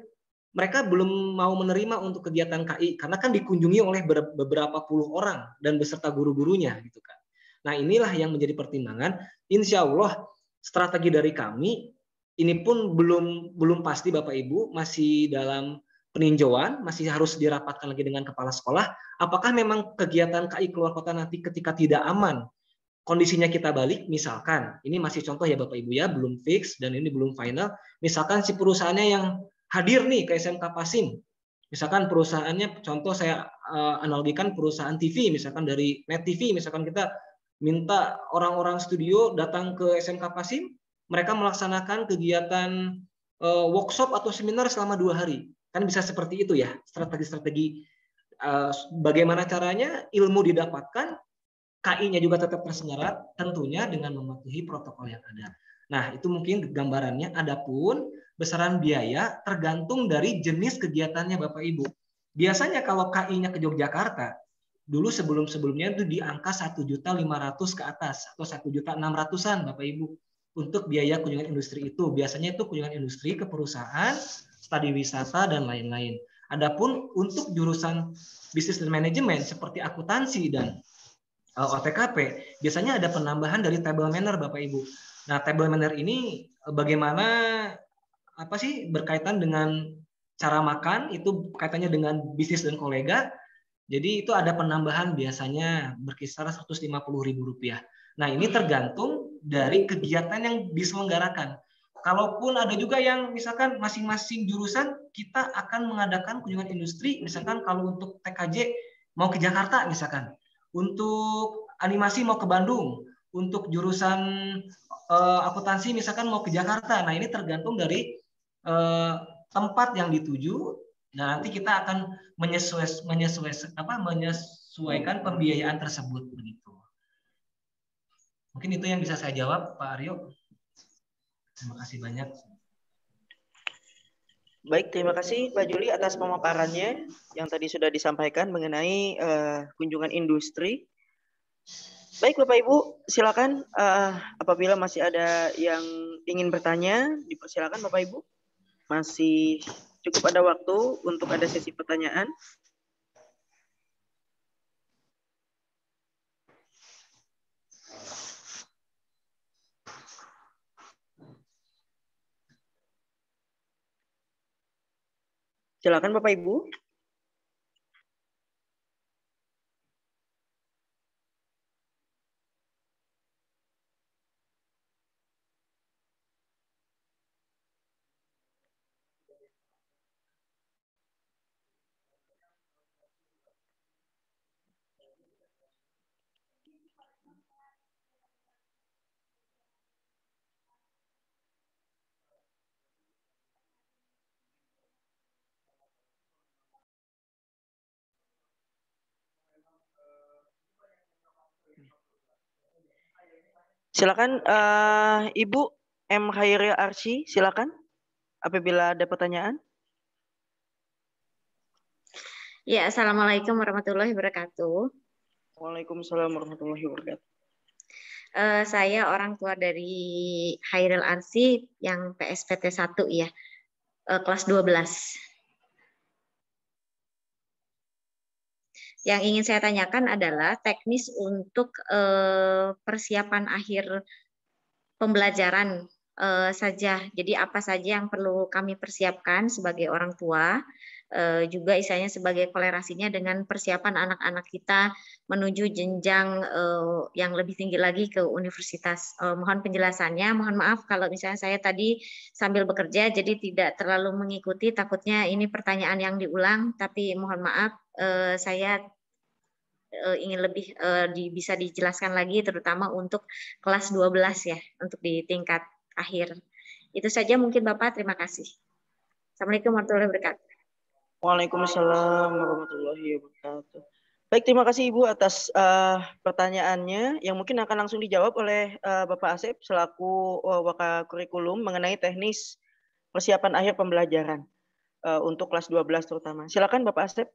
mereka belum mau menerima untuk kegiatan KI karena kan dikunjungi oleh beberapa puluh orang dan beserta guru-gurunya gitu kan. Nah, inilah yang menjadi pertimbangan. Insya Allah strategi dari kami ini pun belum pasti Bapak Ibu, masih dalam peninjauan, masih harus dirapatkan lagi dengan kepala sekolah. Apakah memang kegiatan KI keluar kota nanti ketika tidak aman, kondisinya kita balik, misalkan, ini masih contoh ya Bapak Ibu ya, belum fix dan ini belum final. Misalkan si perusahaannya yang hadir nih ke SMK Pasim, misalkan perusahaannya, contoh saya analogikan perusahaan TV, misalkan dari Net TV, misalkan kita minta orang-orang studio datang ke SMK Pasim, mereka melaksanakan kegiatan workshop atau seminar selama 2 hari. Kan bisa seperti itu ya, strategi-strategi bagaimana caranya ilmu didapatkan, KI-nya juga tetap tersengarat, tentunya dengan mematuhi protokol yang ada. Nah, itu mungkin gambarannya. Adapun besaran biaya tergantung dari jenis kegiatannya Bapak Ibu. Biasanya kalau KI-nya ke Yogyakarta, dulu sebelum-sebelumnya itu di angka 1.500.000 ke atas atau 1.600.000-an Bapak Ibu untuk biaya kunjungan industri itu. Biasanya itu kunjungan industri ke perusahaan, studi wisata dan lain-lain. Adapun untuk jurusan bisnis dan manajemen seperti akuntansi dan OTKP, biasanya ada penambahan dari table manner Bapak Ibu. Nah, table manner ini bagaimana berkaitan dengan cara makan, itu kaitannya dengan bisnis dan kolega. Jadi itu ada penambahan biasanya berkisar Rp150.000. Nah, ini tergantung dari kegiatan yang diselenggarakan. Kalaupun ada juga yang misalkan masing-masing jurusan kita akan mengadakan kunjungan industri, misalkan kalau untuk TKJ mau ke Jakarta misalkan, untuk animasi mau ke Bandung, untuk jurusan akuntansi misalkan mau ke Jakarta. Nah, ini tergantung dari tempat yang dituju. Nah, nanti kita akan menyesuaikan pembiayaan tersebut begitu. Mungkin itu yang bisa saya jawab, Pak Aryo. Terima kasih banyak. Baik, terima kasih Pak Juli atas pemaparannya yang tadi sudah disampaikan mengenai kunjungan industri. Baik Bapak Ibu, silakan apabila masih ada yang ingin bertanya, dipersilakan Bapak Ibu. Masih cukup ada waktu untuk ada sesi pertanyaan. Silakan Bapak Ibu. Silakan Ibu M. Khairil Arsy, silakan apabila ada pertanyaan. Ya, Assalamualaikum warahmatullahi wabarakatuh. Waalaikumsalam warahmatullahi wabarakatuh. Saya orang tua dari Khairil Arsy yang PSPT 1 ya, kelas 12. Yang ingin saya tanyakan adalah teknis untuk persiapan akhir pembelajaran saja. Jadi apa saja yang perlu kami persiapkan sebagai orang tua, juga istilahnya sebagai kolerasinya dengan persiapan anak-anak kita menuju jenjang yang lebih tinggi lagi ke universitas. Mohon penjelasannya. Mohon maaf kalau misalnya saya tadi sambil bekerja jadi tidak terlalu mengikuti, takutnya ini pertanyaan yang diulang, tapi mohon maaf saya ingin lebih bisa dijelaskan lagi terutama untuk kelas 12 ya, untuk di tingkat akhir. Itu saja mungkin Bapak, terima kasih. Assalamualaikum warahmatullahi wabarakatuh. Waalaikumsalam warahmatullahi wabarakatuh. Baik, terima kasih Ibu atas pertanyaannya yang mungkin akan langsung dijawab oleh Bapak Asep selaku Wakakurikulum mengenai teknis persiapan akhir pembelajaran untuk kelas 12 terutama. Silakan Bapak Asep.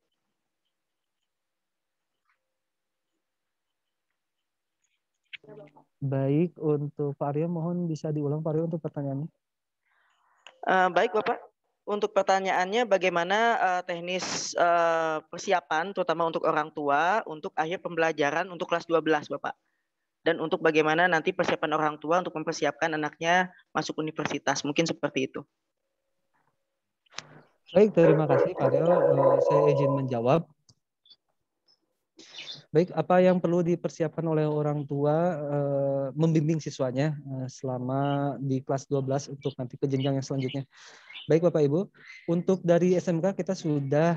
Baik, untuk Pak Aryo mohon bisa diulang Pak Aryo untuk pertanyaannya. Baik Bapak, untuk pertanyaannya bagaimana teknis persiapan terutama untuk orang tua untuk akhir pembelajaran untuk kelas 12 Bapak. Dan untuk bagaimana nanti persiapan orang tua untuk mempersiapkan anaknya masuk universitas, mungkin seperti itu. Baik, terima kasih Pak Aryo. Saya izin menjawab. Baik, apa yang perlu dipersiapkan oleh orang tua membimbing siswanya selama di kelas 12 untuk nanti ke jenjang yang selanjutnya. Baik Bapak Ibu, untuk dari SMK kita sudah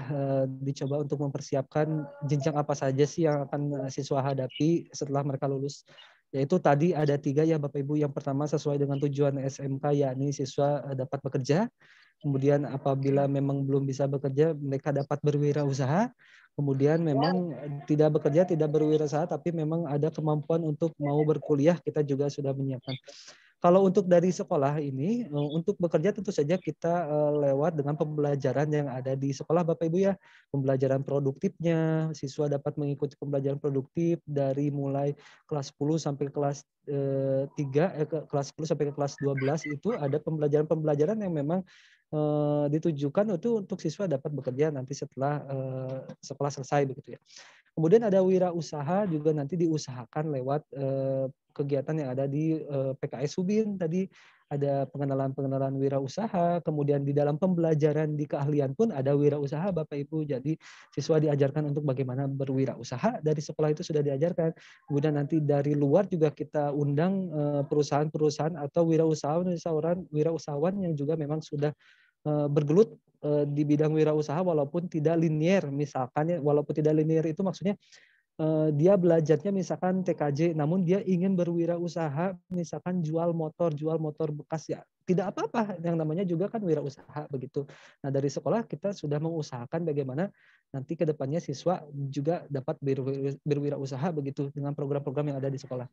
dicoba untuk mempersiapkan jenjang apa saja sih yang akan siswa hadapi setelah mereka lulus. Yaitu tadi ada 3 ya Bapak Ibu. Yang pertama sesuai dengan tujuan SMK, yakni siswa dapat bekerja. Kemudian apabila memang belum bisa bekerja, mereka dapat berwirausaha. Kemudian memang tidak bekerja, tidak berwirausaha, tapi memang ada kemampuan untuk mau berkuliah, kita juga sudah menyiapkan. Kalau untuk dari sekolah ini, untuk bekerja tentu saja kita lewat dengan pembelajaran yang ada di sekolah Bapak Ibu ya. Pembelajaran produktifnya, siswa dapat mengikuti pembelajaran produktif dari mulai kelas 10 sampai kelas 3, kelas 10 sampai ke kelas 12 itu ada pembelajaran-pembelajaran yang memang ditujukan untuk siswa dapat bekerja nanti setelah sekolah selesai begitu ya. Kemudian ada wirausaha juga nanti diusahakan lewat kegiatan yang ada di PKS Subin tadi, ada pengenalan wirausaha, kemudian di dalam pembelajaran di keahlian pun ada wirausaha Bapak Ibu. Jadi siswa diajarkan untuk bagaimana berwirausaha, dari sekolah itu sudah diajarkan. Kemudian nanti dari luar juga kita undang perusahaan-perusahaan atau wirausahawan yang juga memang sudah bergelut di bidang wirausaha walaupun tidak linear, misalkan ya, walaupun tidak linear itu maksudnya dia belajarnya misalkan TKJ, namun dia ingin berwirausaha, misalkan jual motor bekas ya, tidak apa-apa, yang namanya juga kan wirausaha begitu. Nah dari sekolah kita sudah mengusahakan bagaimana nanti ke depannya siswa juga dapat berwirausaha begitu dengan program-program yang ada di sekolah.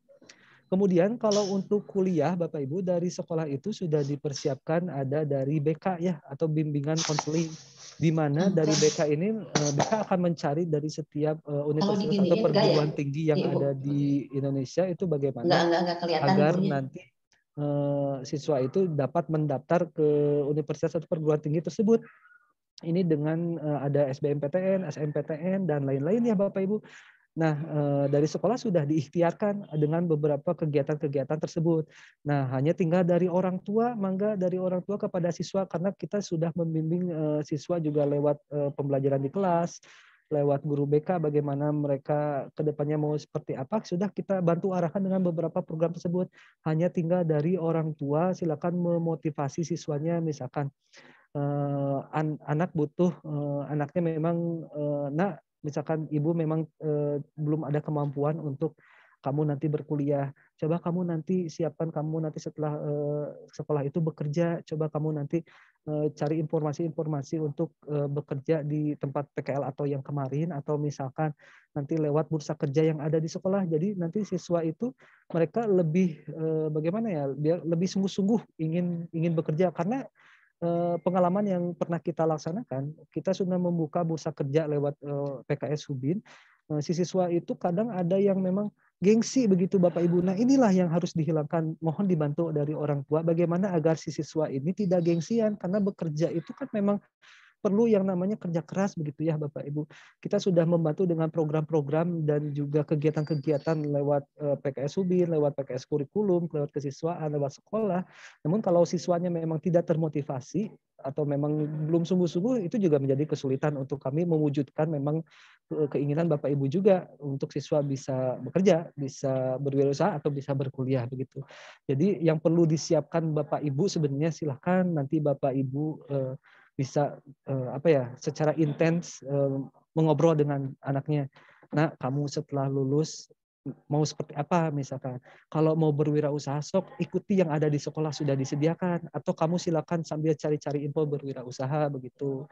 Kemudian kalau untuk kuliah Bapak Ibu dari sekolah itu sudah dipersiapkan ada dari BK ya atau bimbingan konseling, di mana dari BK ini BK akan mencari dari setiap universitas atau perguruan tinggi yang ada di Indonesia itu bagaimana agar nanti siswa itu dapat mendaftar ke universitas atau perguruan tinggi tersebut. Ini dengan ada SBMPTN, SNMPTN dan lain-lain ya Bapak Ibu. Nah, dari sekolah sudah diikhtiarkan dengan beberapa kegiatan-kegiatan tersebut. Nah, hanya tinggal dari orang tua, mangga dari orang tua kepada siswa, karena kita sudah membimbing siswa juga lewat pembelajaran di kelas, lewat guru BK, bagaimana mereka ke depannya mau seperti apa, sudah kita bantu arahkan dengan beberapa program tersebut. Hanya tinggal dari orang tua, silakan memotivasi siswanya, misalkan anak butuh, anaknya memang, nak, misalkan ibu memang belum ada kemampuan untuk kamu nanti berkuliah, coba kamu nanti siapkan kamu nanti setelah sekolah itu bekerja, coba kamu nanti cari informasi-informasi untuk bekerja di tempat PKL atau yang kemarin, atau misalkan nanti lewat bursa kerja yang ada di sekolah. Jadi nanti siswa itu mereka lebih bagaimana ya, dia lebih sungguh-sungguh ingin bekerja, karena pengalaman yang pernah kita laksanakan, kita sudah membuka bursa kerja lewat PKS Subin. Si siswa itu kadang ada yang memang gengsi begitu Bapak Ibu. Nah inilah yang harus dihilangkan. Mohon dibantu dari orang tua bagaimana agar si siswa ini tidak gengsian, karena bekerja itu kan memang perlu yang namanya kerja keras begitu ya Bapak Ibu. Kita sudah membantu dengan program-program dan juga kegiatan-kegiatan lewat PKS Subin, lewat PKS kurikulum, lewat kesiswaan, lewat sekolah. Namun kalau siswanya memang tidak termotivasi atau memang belum sungguh-sungguh, itu juga menjadi kesulitan untuk kami mewujudkan memang keinginan Bapak Ibu juga untuk siswa bisa bekerja, bisa berwirausaha atau bisa berkuliah begitu. Jadi yang perlu disiapkan Bapak Ibu sebenarnya silahkan nanti Bapak Ibu bisa secara intens mengobrol dengan anaknya. Nah, kamu setelah lulus mau seperti apa misalkan. Kalau mau berwirausaha, sok ikuti yang ada di sekolah sudah disediakan, atau kamu silakan sambil cari-cari info berwirausaha begitu.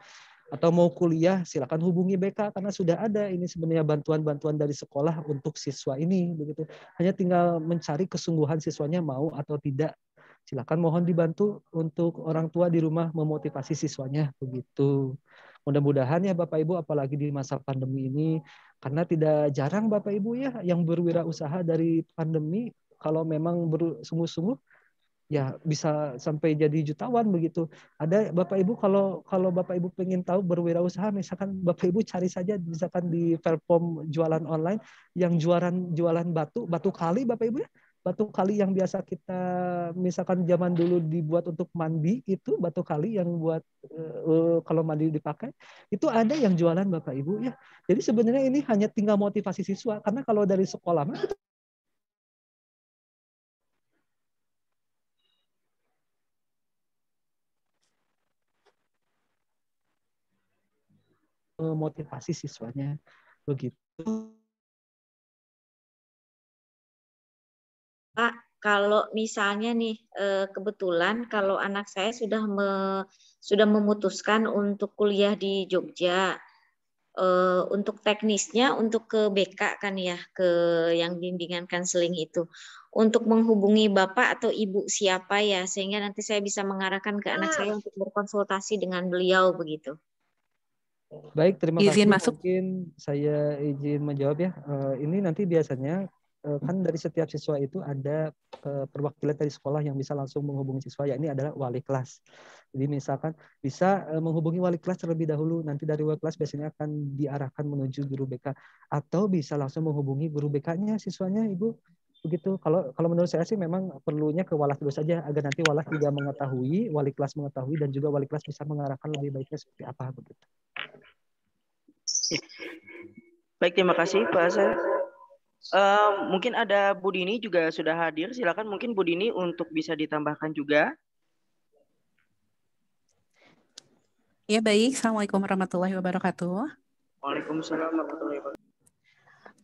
Atau mau kuliah, silakan hubungi BK karena sudah ada ini sebenarnya bantuan-bantuan dari sekolah untuk siswa ini begitu. Hanya tinggal mencari kesungguhan siswanya mau atau tidak. Silakan mohon dibantu untuk orang tua di rumah memotivasi siswanya begitu. Mudah-mudahan ya Bapak Ibu, apalagi di masa pandemi ini, karena tidak jarang Bapak Ibu ya yang berwirausaha dari pandemi, kalau memang bersungguh-sungguh ya bisa sampai jadi jutawan begitu. Ada Bapak Ibu, kalau Bapak Ibu pengen tahu berwirausaha, misalkan Bapak Ibu cari saja misalkan di platform jualan online yang jualan batu kali Bapak Ibu ya. Batu kali yang biasa kita misalkan zaman dulu dibuat untuk mandi, itu batu kali yang buat kalau mandi dipakai, itu ada yang jualan Bapak Ibu ya. Jadi sebenarnya ini hanya tinggal motivasi siswa, karena kalau dari sekolah mah itu motivasi siswanya begitu. Pak, kalau misalnya nih kebetulan kalau anak saya sudah memutuskan untuk kuliah di Jogja, Untuk teknisnya, untuk ke BK kan ya, ke yang bimbingan konseling itu. Untuk menghubungi Bapak atau Ibu siapa ya, sehingga nanti saya bisa mengarahkan ke anak saya untuk berkonsultasi dengan beliau begitu. Baik, terima Izin kasih. masuk. Mungkin saya izin menjawab ya. Ini nanti biasanya kan dari setiap siswa itu ada perwakilan dari sekolah yang bisa langsung menghubungi siswa, ya ini adalah wali kelas. Jadi misalkan bisa menghubungi wali kelas terlebih dahulu, nanti dari wali kelas biasanya akan diarahkan menuju guru BK, atau bisa langsung menghubungi guru BK-nya siswanya, Ibu. Begitu. Kalau menurut saya sih memang perlunya ke walas dulu saja, agar nanti walas juga mengetahui, wali kelas mengetahui, dan juga wali kelas bisa mengarahkan lebih baiknya seperti apa begitu. Baik, terima kasih Pak Asep. Mungkin ada Bu Dini juga sudah hadir. Silakan mungkin Bu Dini untuk bisa ditambahkan juga. Ya baik, Assalamualaikum warahmatullahi wabarakatuh. Waalaikumsalam warahmatullahi wabarakatuh.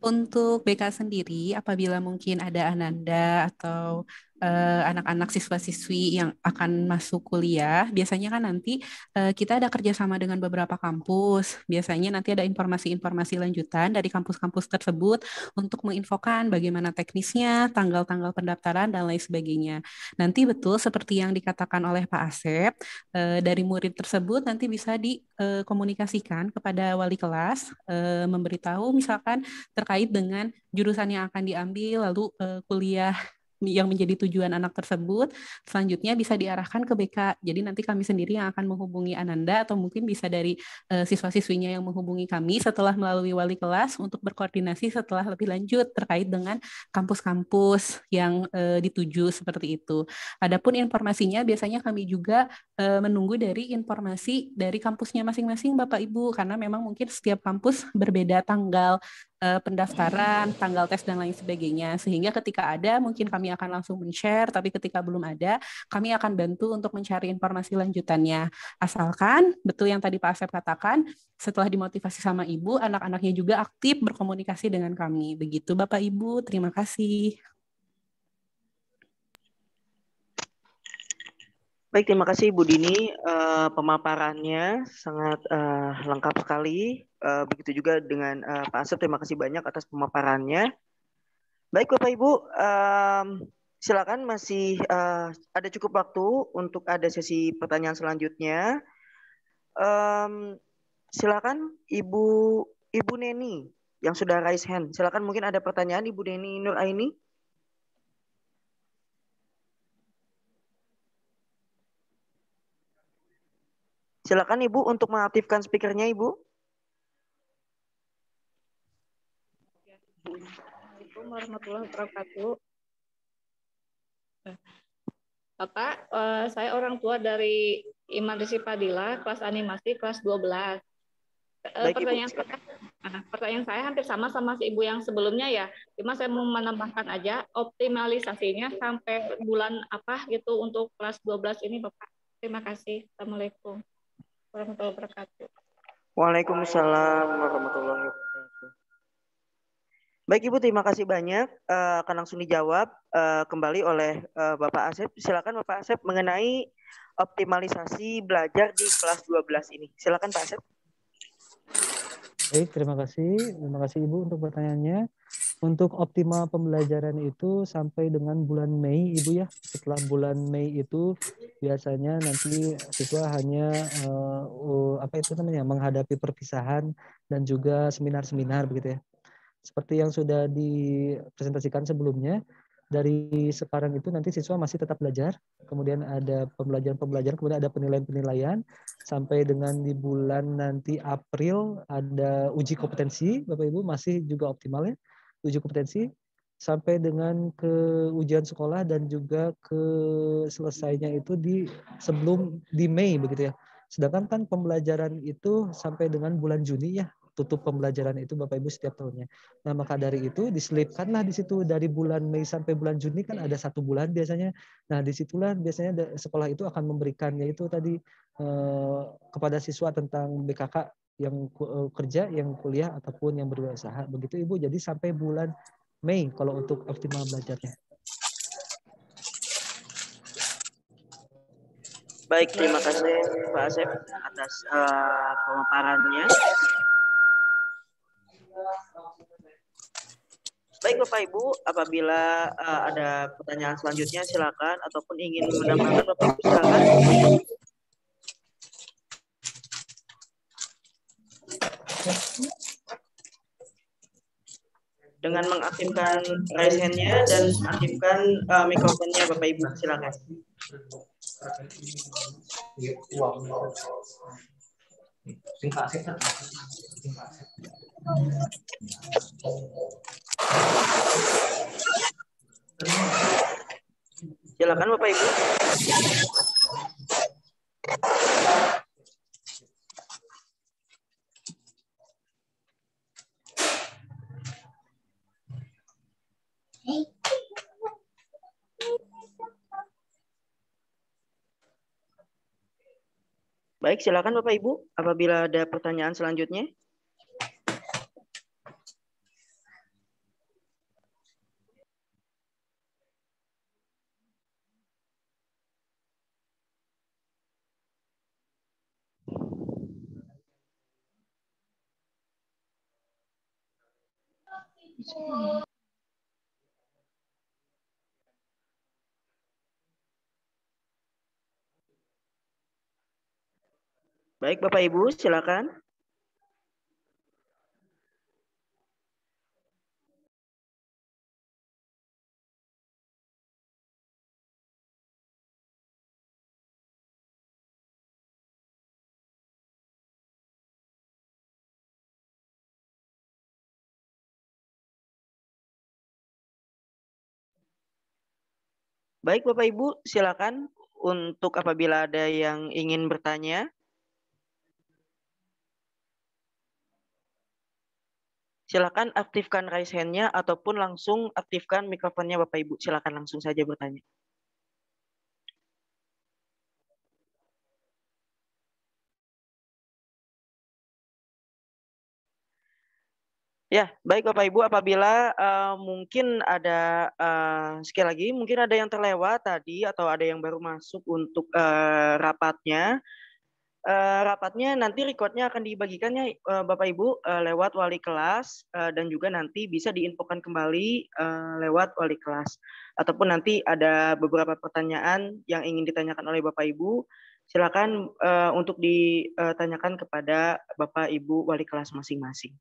Untuk BK sendiri, apabila mungkin ada ananda atau anak-anak siswa-siswi yang akan masuk kuliah, biasanya kan nanti kita ada kerjasama dengan beberapa kampus. Biasanya nanti ada informasi-informasi lanjutan dari kampus-kampus tersebut untuk menginfokan bagaimana teknisnya, tanggal-tanggal pendaftaran, dan lain sebagainya. Nanti betul seperti yang dikatakan oleh Pak Asep, dari murid tersebut nanti bisa dikomunikasikan kepada wali kelas, memberitahu misalkan terkait dengan jurusan yang akan diambil, lalu kuliah yang menjadi tujuan anak tersebut, selanjutnya bisa diarahkan ke BK. Jadi nanti kami sendiri yang akan menghubungi Ananda, atau mungkin bisa dari siswa-siswinya yang menghubungi kami setelah melalui wali kelas untuk berkoordinasi setelah lebih lanjut terkait dengan kampus-kampus yang dituju seperti itu. Adapun informasinya biasanya kami juga menunggu dari informasi dari kampusnya masing-masing Bapak Ibu, karena memang mungkin setiap kampus berbeda tanggal pendaftaran, tanggal tes, dan lain sebagainya. Sehingga ketika ada, mungkin kami akan langsung men-share, tapi ketika belum ada, kami akan bantu untuk mencari informasi lanjutannya. Asalkan, betul yang tadi Pak Asep katakan, setelah dimotivasi sama Ibu, anak-anaknya juga aktif berkomunikasi dengan kami. Begitu Bapak Ibu, terima kasih. Baik, terima kasih Bu Dini. Pemaparannya sangat lengkap sekali. Begitu juga dengan Pak Asep, terima kasih banyak atas pemaparannya. Baik Bapak Ibu, silakan masih ada cukup waktu untuk ada sesi pertanyaan selanjutnya. Silakan Ibu Neni yang sudah raise hand. Silakan, mungkin ada pertanyaan Ibu Neni Nur Aini. Silakan Ibu untuk mengaktifkan speakernya Ibu. Assalamualaikum warahmatullahi wabarakatuh. Bapak, saya orang tua dari Iman Rizky Fadila, kelas animasi, kelas 12. Pertanyaan saya hampir sama si Ibu yang sebelumnya ya. Cuma saya mau menambahkan aja optimalisasinya sampai bulan apa gitu untuk kelas 12 ini Bapak. Terima kasih. Assalamualaikum warahmatullahi wabarakatuh. Waalaikumsalam warahmatullahi wabarakatuh. Baik Ibu, terima kasih banyak. Akan langsung dijawab kembali oleh Bapak Asep. Silakan Bapak Asep mengenai optimalisasi belajar di kelas 12 ini. Silakan Pak Asep. Baik, terima kasih Ibu untuk pertanyaannya. Untuk optimal pembelajaran itu sampai dengan bulan Mei Ibu ya. Setelah bulan Mei itu biasanya nanti siswa hanya menghadapi perpisahan dan juga seminar-seminar begitu ya. Seperti yang sudah dipresentasikan sebelumnya, dari sekarang itu nanti siswa masih tetap belajar, kemudian ada pembelajaran, kemudian ada penilaian, sampai dengan di bulan nanti April ada uji kompetensi, Bapak Ibu masih juga optimal ya, uji kompetensi, sampai dengan ke ujian sekolah dan juga ke selesainya itu sebelum di Mei begitu ya. Sedangkan kan pembelajaran itu sampai dengan bulan Juni ya, tutup pembelajaran itu Bapak Ibu setiap tahunnya. Nah maka dari itu diselipkanlah di situ dari bulan Mei sampai bulan Juni kan ada 1 bulan biasanya. Nah disitulah biasanya sekolah itu akan memberikan yaitu tadi kepada siswa tentang BKK yang kerja, yang kuliah ataupun yang berusaha begitu Ibu. Jadi sampai bulan Mei kalau untuk optimal belajarnya. Baik, terima kasih Pak Asep atas pemaparannya. Baik Bapak Ibu, apabila ada pertanyaan selanjutnya silakan, ataupun ingin menambahkan Bapak Ibu silakan. Dengan mengaktifkan raise hand-nya dan aktifkan mikrofonnya Bapak Ibu silakan. Silakan Bapak Ibu. Baik, silakan Bapak Ibu apabila ada pertanyaan selanjutnya. Baik, Bapak Ibu, silakan. Baik, Bapak Ibu, silakan untuk apabila ada yang ingin bertanya. Silakan aktifkan raise hand-nya ataupun langsung aktifkan mikrofonnya Bapak Ibu. Silakan langsung saja bertanya. Ya, baik Bapak Ibu, apabila mungkin ada sekali lagi mungkin ada yang terlewat tadi atau ada yang baru masuk untuk rapatnya. Rapatnya nanti recordnya akan dibagikannya Bapak Ibu lewat wali kelas dan juga nanti bisa diinfokan kembali lewat wali kelas. Ataupun nanti ada beberapa pertanyaan yang ingin ditanyakan oleh Bapak Ibu, silakan untuk ditanyakan kepada Bapak Ibu wali kelas masing-masing.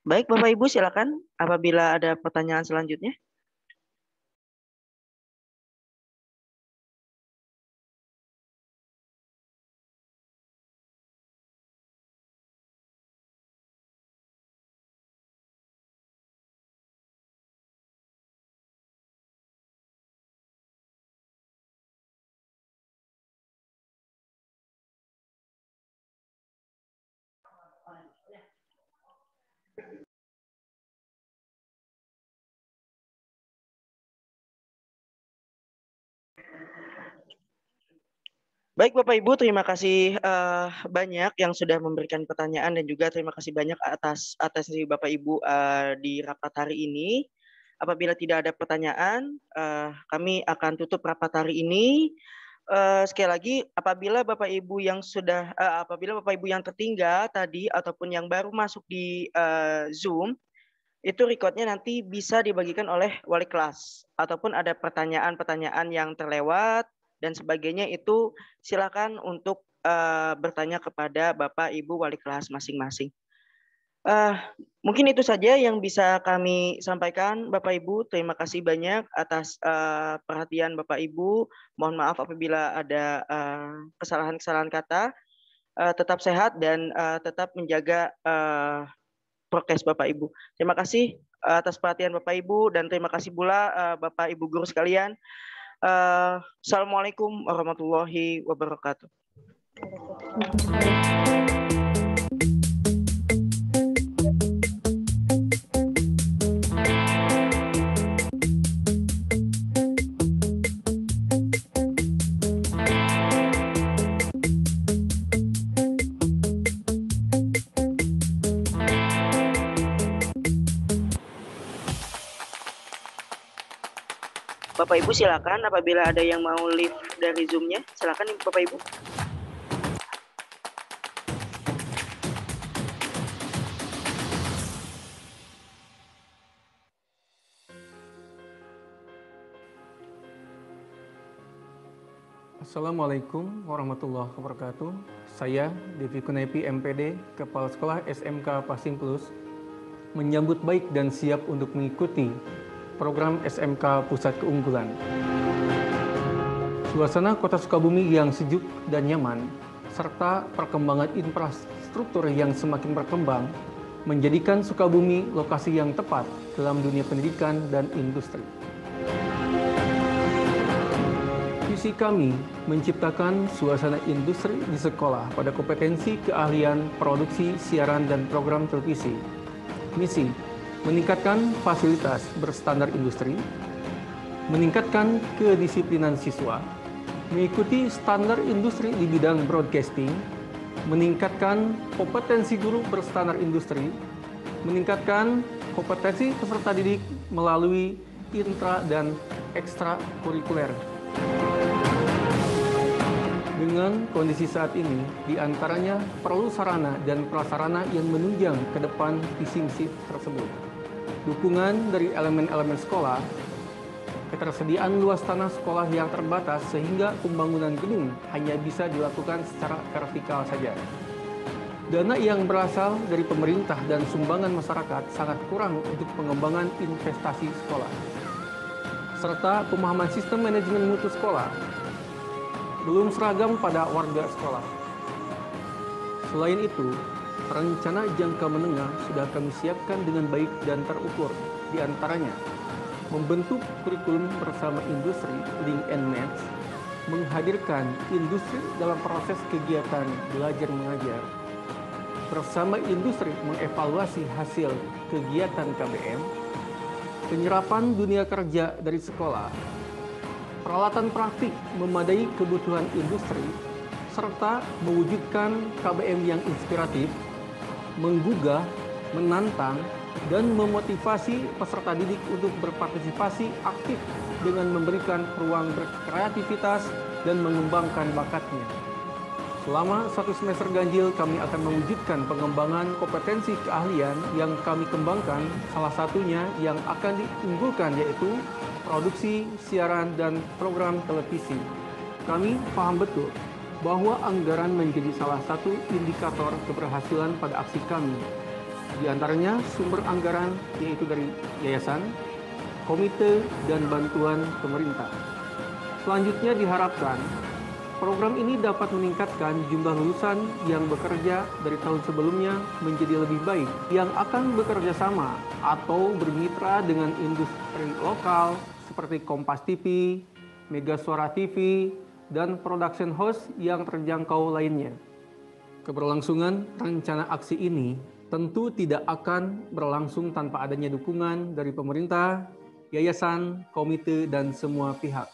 Baik Bapak Ibu, silakan apabila ada pertanyaan selanjutnya. Baik Bapak Ibu, terima kasih banyak yang sudah memberikan pertanyaan dan juga terima kasih banyak atas Bapak Ibu di rapat hari ini. Apabila tidak ada pertanyaan, kami akan tutup rapat hari ini. Sekali lagi, apabila Bapak Ibu yang tertinggal tadi ataupun yang baru masuk di Zoom, itu recordnya nanti bisa dibagikan oleh wali kelas ataupun ada pertanyaan-pertanyaan yang terlewat dan sebagainya itu silakan untuk bertanya kepada Bapak Ibu wali kelas masing-masing. Mungkin itu saja yang bisa kami sampaikan Bapak Ibu. Terima kasih banyak atas perhatian Bapak Ibu. Mohon maaf apabila ada kesalahan-kesalahan kata. Tetap sehat dan tetap menjaga prokes Bapak Ibu. Terima kasih atas perhatian Bapak Ibu dan terima kasih pula Bapak Ibu guru sekalian. Assalamualaikum warahmatullahi wabarakatuh. Bapak Ibu silakan apabila ada yang mau live dari Zoom-nya, silakan Bapak Ibu. Assalamualaikum warahmatullahi wabarakatuh. Saya Devi Kunepi MPD, Kepala Sekolah SMK Pasim Plus, menyambut baik dan siap untuk mengikuti program SMK Pusat Keunggulan. Suasana Kota Sukabumi yang sejuk dan nyaman, serta perkembangan infrastruktur yang semakin berkembang, menjadikan Sukabumi lokasi yang tepat dalam dunia pendidikan dan industri. Visi kami menciptakan suasana industri di sekolah pada kompetensi keahlian produksi siaran dan program televisi. Misi, meningkatkan fasilitas berstandar industri, meningkatkan kedisiplinan siswa, mengikuti standar industri di bidang broadcasting, meningkatkan kompetensi guru berstandar industri, meningkatkan kompetensi peserta didik melalui intra dan ekstrakurikuler. Dengan kondisi saat ini, diantaranya perlu sarana dan prasarana yang menunjang ke depan visi misi tersebut. Dukungan dari elemen-elemen sekolah, ketersediaan luas tanah sekolah yang terbatas sehingga pembangunan gedung hanya bisa dilakukan secara vertikal saja. Dana yang berasal dari pemerintah dan sumbangan masyarakat sangat kurang untuk pengembangan investasi sekolah. Serta pemahaman sistem manajemen mutu sekolah belum seragam pada warga sekolah. Selain itu, rencana jangka menengah sudah kami siapkan dengan baik dan terukur, di antaranya membentuk kurikulum bersama industri, link and match, menghadirkan industri dalam proses kegiatan belajar mengajar, bersama industri mengevaluasi hasil kegiatan KBM, penyerapan dunia kerja dari sekolah, peralatan praktik memadai kebutuhan industri, serta mewujudkan KBM yang inspiratif, menggugah, menantang, dan memotivasi peserta didik untuk berpartisipasi aktif dengan memberikan ruang berkreativitas dan mengembangkan bakatnya. Selama 1 semester ganjil, kami akan mewujudkan pengembangan kompetensi keahlian yang kami kembangkan, salah satunya yang akan diunggulkan yaitu produksi, siaran, dan program televisi. Kami paham betul bahwa anggaran menjadi salah satu indikator keberhasilan pada aksi kami. Di antaranya sumber anggaran yaitu dari yayasan, komite, dan bantuan pemerintah. Selanjutnya diharapkan program ini dapat meningkatkan jumlah lulusan yang bekerja dari tahun sebelumnya menjadi lebih baik, yang akan bekerja sama atau bermitra dengan industri lokal seperti Kompas TV, Mega Suara TV, dan production house yang terjangkau lainnya. Keberlangsungan rencana aksi ini tentu tidak akan berlangsung tanpa adanya dukungan dari pemerintah, yayasan, komite, dan semua pihak.